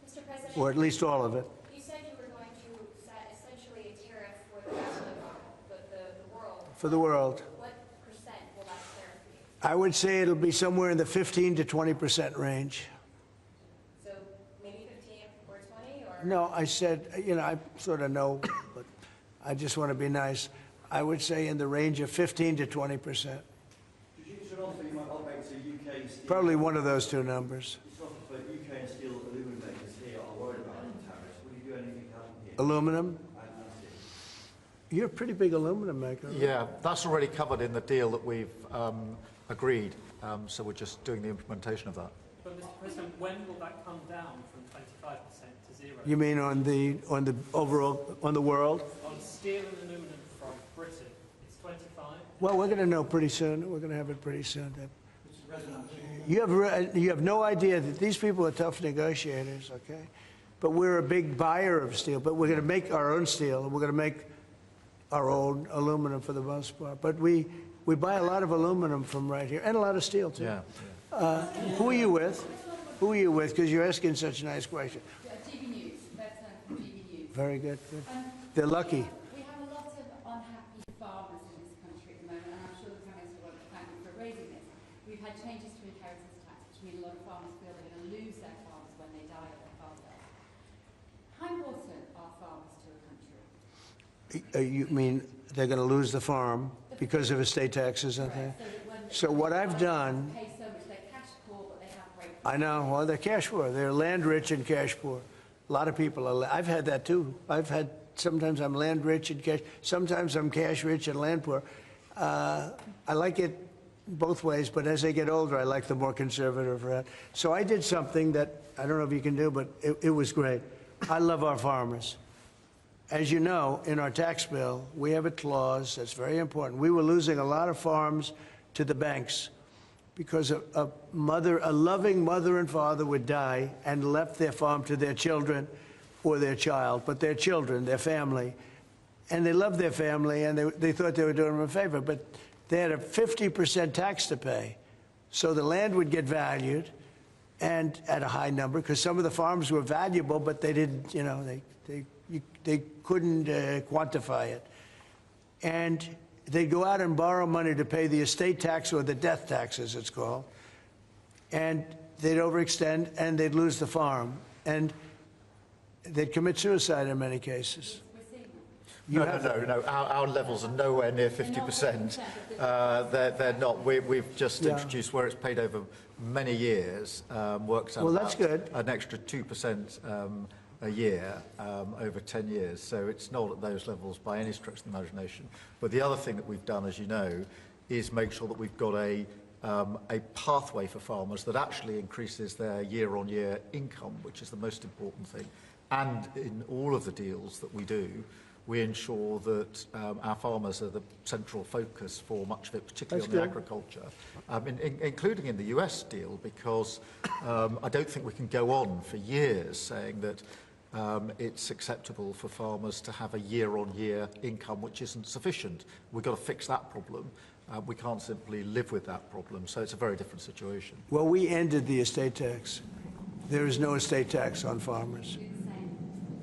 Mr. President, or at least all of it. you said you were going to set essentially a tariff for the rest of the world. For the world. What percent will that tariff be? I would say it'll be somewhere in the 15 to 20% range. So maybe 15 or 20, or? No, I said, you know, I sort of know, but I just want to be nice. I would say in the range of 15 to 20%. Probably one of those two numbers. UK and steel aluminum makers here are worried about tariffs. Will you do anything to help here? Aluminum? You're a pretty big aluminum maker. Right? Yeah, that's already covered in the deal that we've agreed. So we're just doing the implementation of that. But Mr. President, when will that come down from 25% to 0? You mean on the overall, on the world? On steel and aluminum from Britain, it's 25. Well, we're going to know pretty soon. We're going to have it pretty soon. You have no idea that these people are tough negotiators, okay? But we're a big buyer of steel. But we're going to make our own steel. We're going to make our own aluminum for the most part. But we buy a lot of aluminum from right here, and a lot of steel too. Yeah. Who are you with? Who are you with? Because you're asking such a nice question. TV News. That's from TV News. Very good. Good. They're lucky. We have a lot of unhappy farmers in this country at the moment, and I'm sure the Prime Minister won't thank me for raising this. We've had changes to inheritance tax, which mean a lot of farmers feel they're going to lose their farms when they die at their farm there. How important are farmers to a country? You mean they're going to lose the farm because of estate taxes and things? So what I've done, Pay so much, they're cash poor, but they have great. I know, well, they're cash poor. They're land rich and cash poor. A lot of people are. I've had that too. Sometimes I'm land rich and cash. Sometimes I'm cash rich and land poor. I like it both ways, but as I get older, I like the more conservative route. So I did something that I don't know if you can do, but it was great. I love our farmers. As you know, in our tax bill, we have a clause that's very important. We were losing a lot of farms to the banks because a loving mother and father would die and left their farm to their children or their child, but their children, their family. and they loved their family, and they thought they were doing them a favor, but they had a 50% tax to pay. So the land would get valued, and at a high number, because some of the farms were valuable, but they didn't, you know, they couldn't quantify it. And they'd go out and borrow money to pay the estate tax, or the death tax, as it's called, and they'd overextend, and they'd lose the farm, and they'd commit suicide in many cases. No. Our levels are nowhere near 50%. They're not. We've just introduced where it's paid over many years. Works out. Well, that's good. An extra 2% a year over 10 years. So it's not at those levels by any stretch of the imagination. But the other thing that we've done, as you know, is make sure that we've got a pathway for farmers that actually increases their year-on-year income, which is the most important thing. And in all of the deals that we do, we ensure that our farmers are the central focus for much of it, particularly on the agriculture, including in the US deal, because I don't think we can go on for years saying that it's acceptable for farmers to have a year-on-year income which isn't sufficient. We've got to fix that problem. We can't simply live with that problem, so it's a very different situation. Well, we ended the estate tax. There is no estate tax on farmers.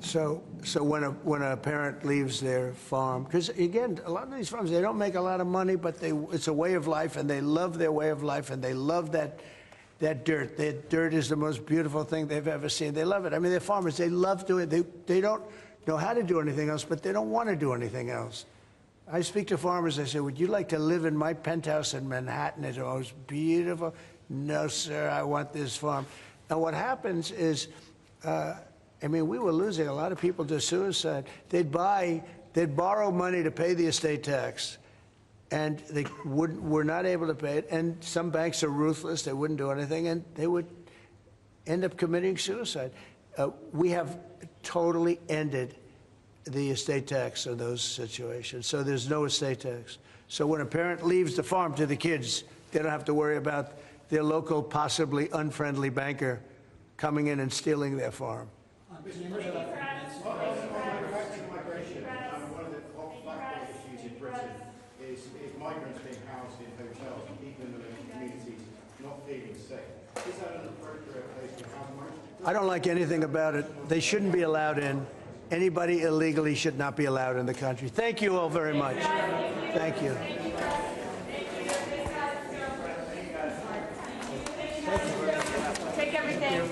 So when a parent leaves their farm, because again, a lot of these farms, they don't make a lot of money, but it's a way of life, and they love their way of life, and they love that dirt. That dirt is the most beautiful thing they've ever seen. They love it. I mean, they're farmers. They love doing it. They don't know how to do anything else, but they don't want to do anything else. I speak to farmers. I say, would you like to live in my penthouse in Manhattan? It's the most beautiful. No, sir, I want this farm. And what happens is, I mean, we were losing a lot of people to suicide. They'd borrow money to pay the estate tax, and they were not able to pay it. And some banks are ruthless; they wouldn't do anything, and they would end up committing suicide. We have totally ended the estate tax in those situations, so there's no estate tax. So when a parent leaves the farm to the kids, they don't have to worry about their local, possibly unfriendly banker coming in and stealing their farm. One of the hot button issues in Britain is migrants being housed in hotels and people in the local communities not feeling safe. Is that an appropriate place to house migrants? I don't like anything about it. They shouldn't be allowed in. Anybody illegally should not be allowed in the country. Thank you all very much. Thank you. Take everything.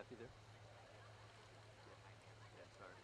Kathy there? Yeah, sorry.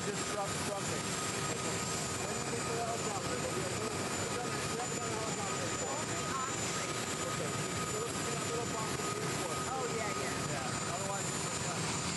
just trumping. When you get to the helicopter, there'll be a little, we're done the helicopter. Only on screen. Okay, so let's get a little box in the airport. Oh, yeah. Yeah, otherwise it's done.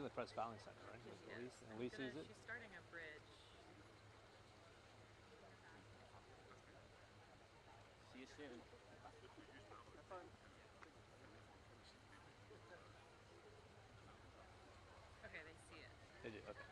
in the Press Valley Center, right? Elise sees it? She's starting a bridge. See you soon. Have fun. Okay, they see it. They do, okay.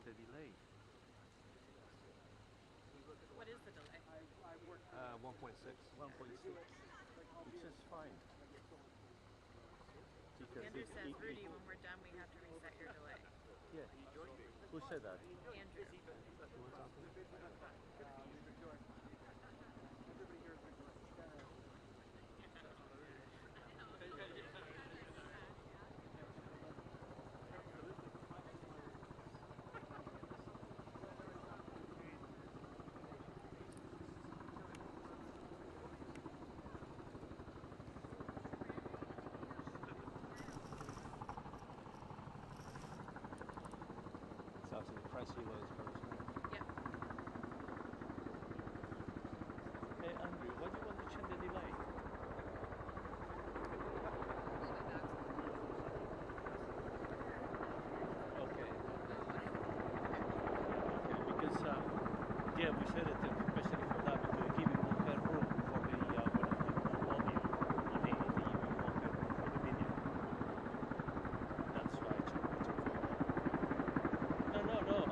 The delay. What is the delay? 1.6. 1.6. Which is fine. Because Andrew says, Rudy, when we're done, we have to reset your delay. Yeah. Who said that? Andrew. To the press helos first. Yep. Hey Andrew, why do you want to change the delay? Okay. Okay, because yeah, we said it especially for that because we give you more room for the audio and the even more room for the video. That's why I took. No.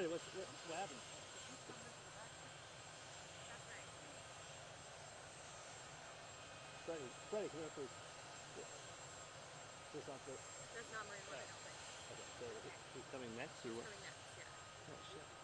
Freddie, what happened? Freddie, come here, please. That's not the... That's not my line, I don't think. Okay, so he's coming next, or what? Coming next, yeah. Oh, shit.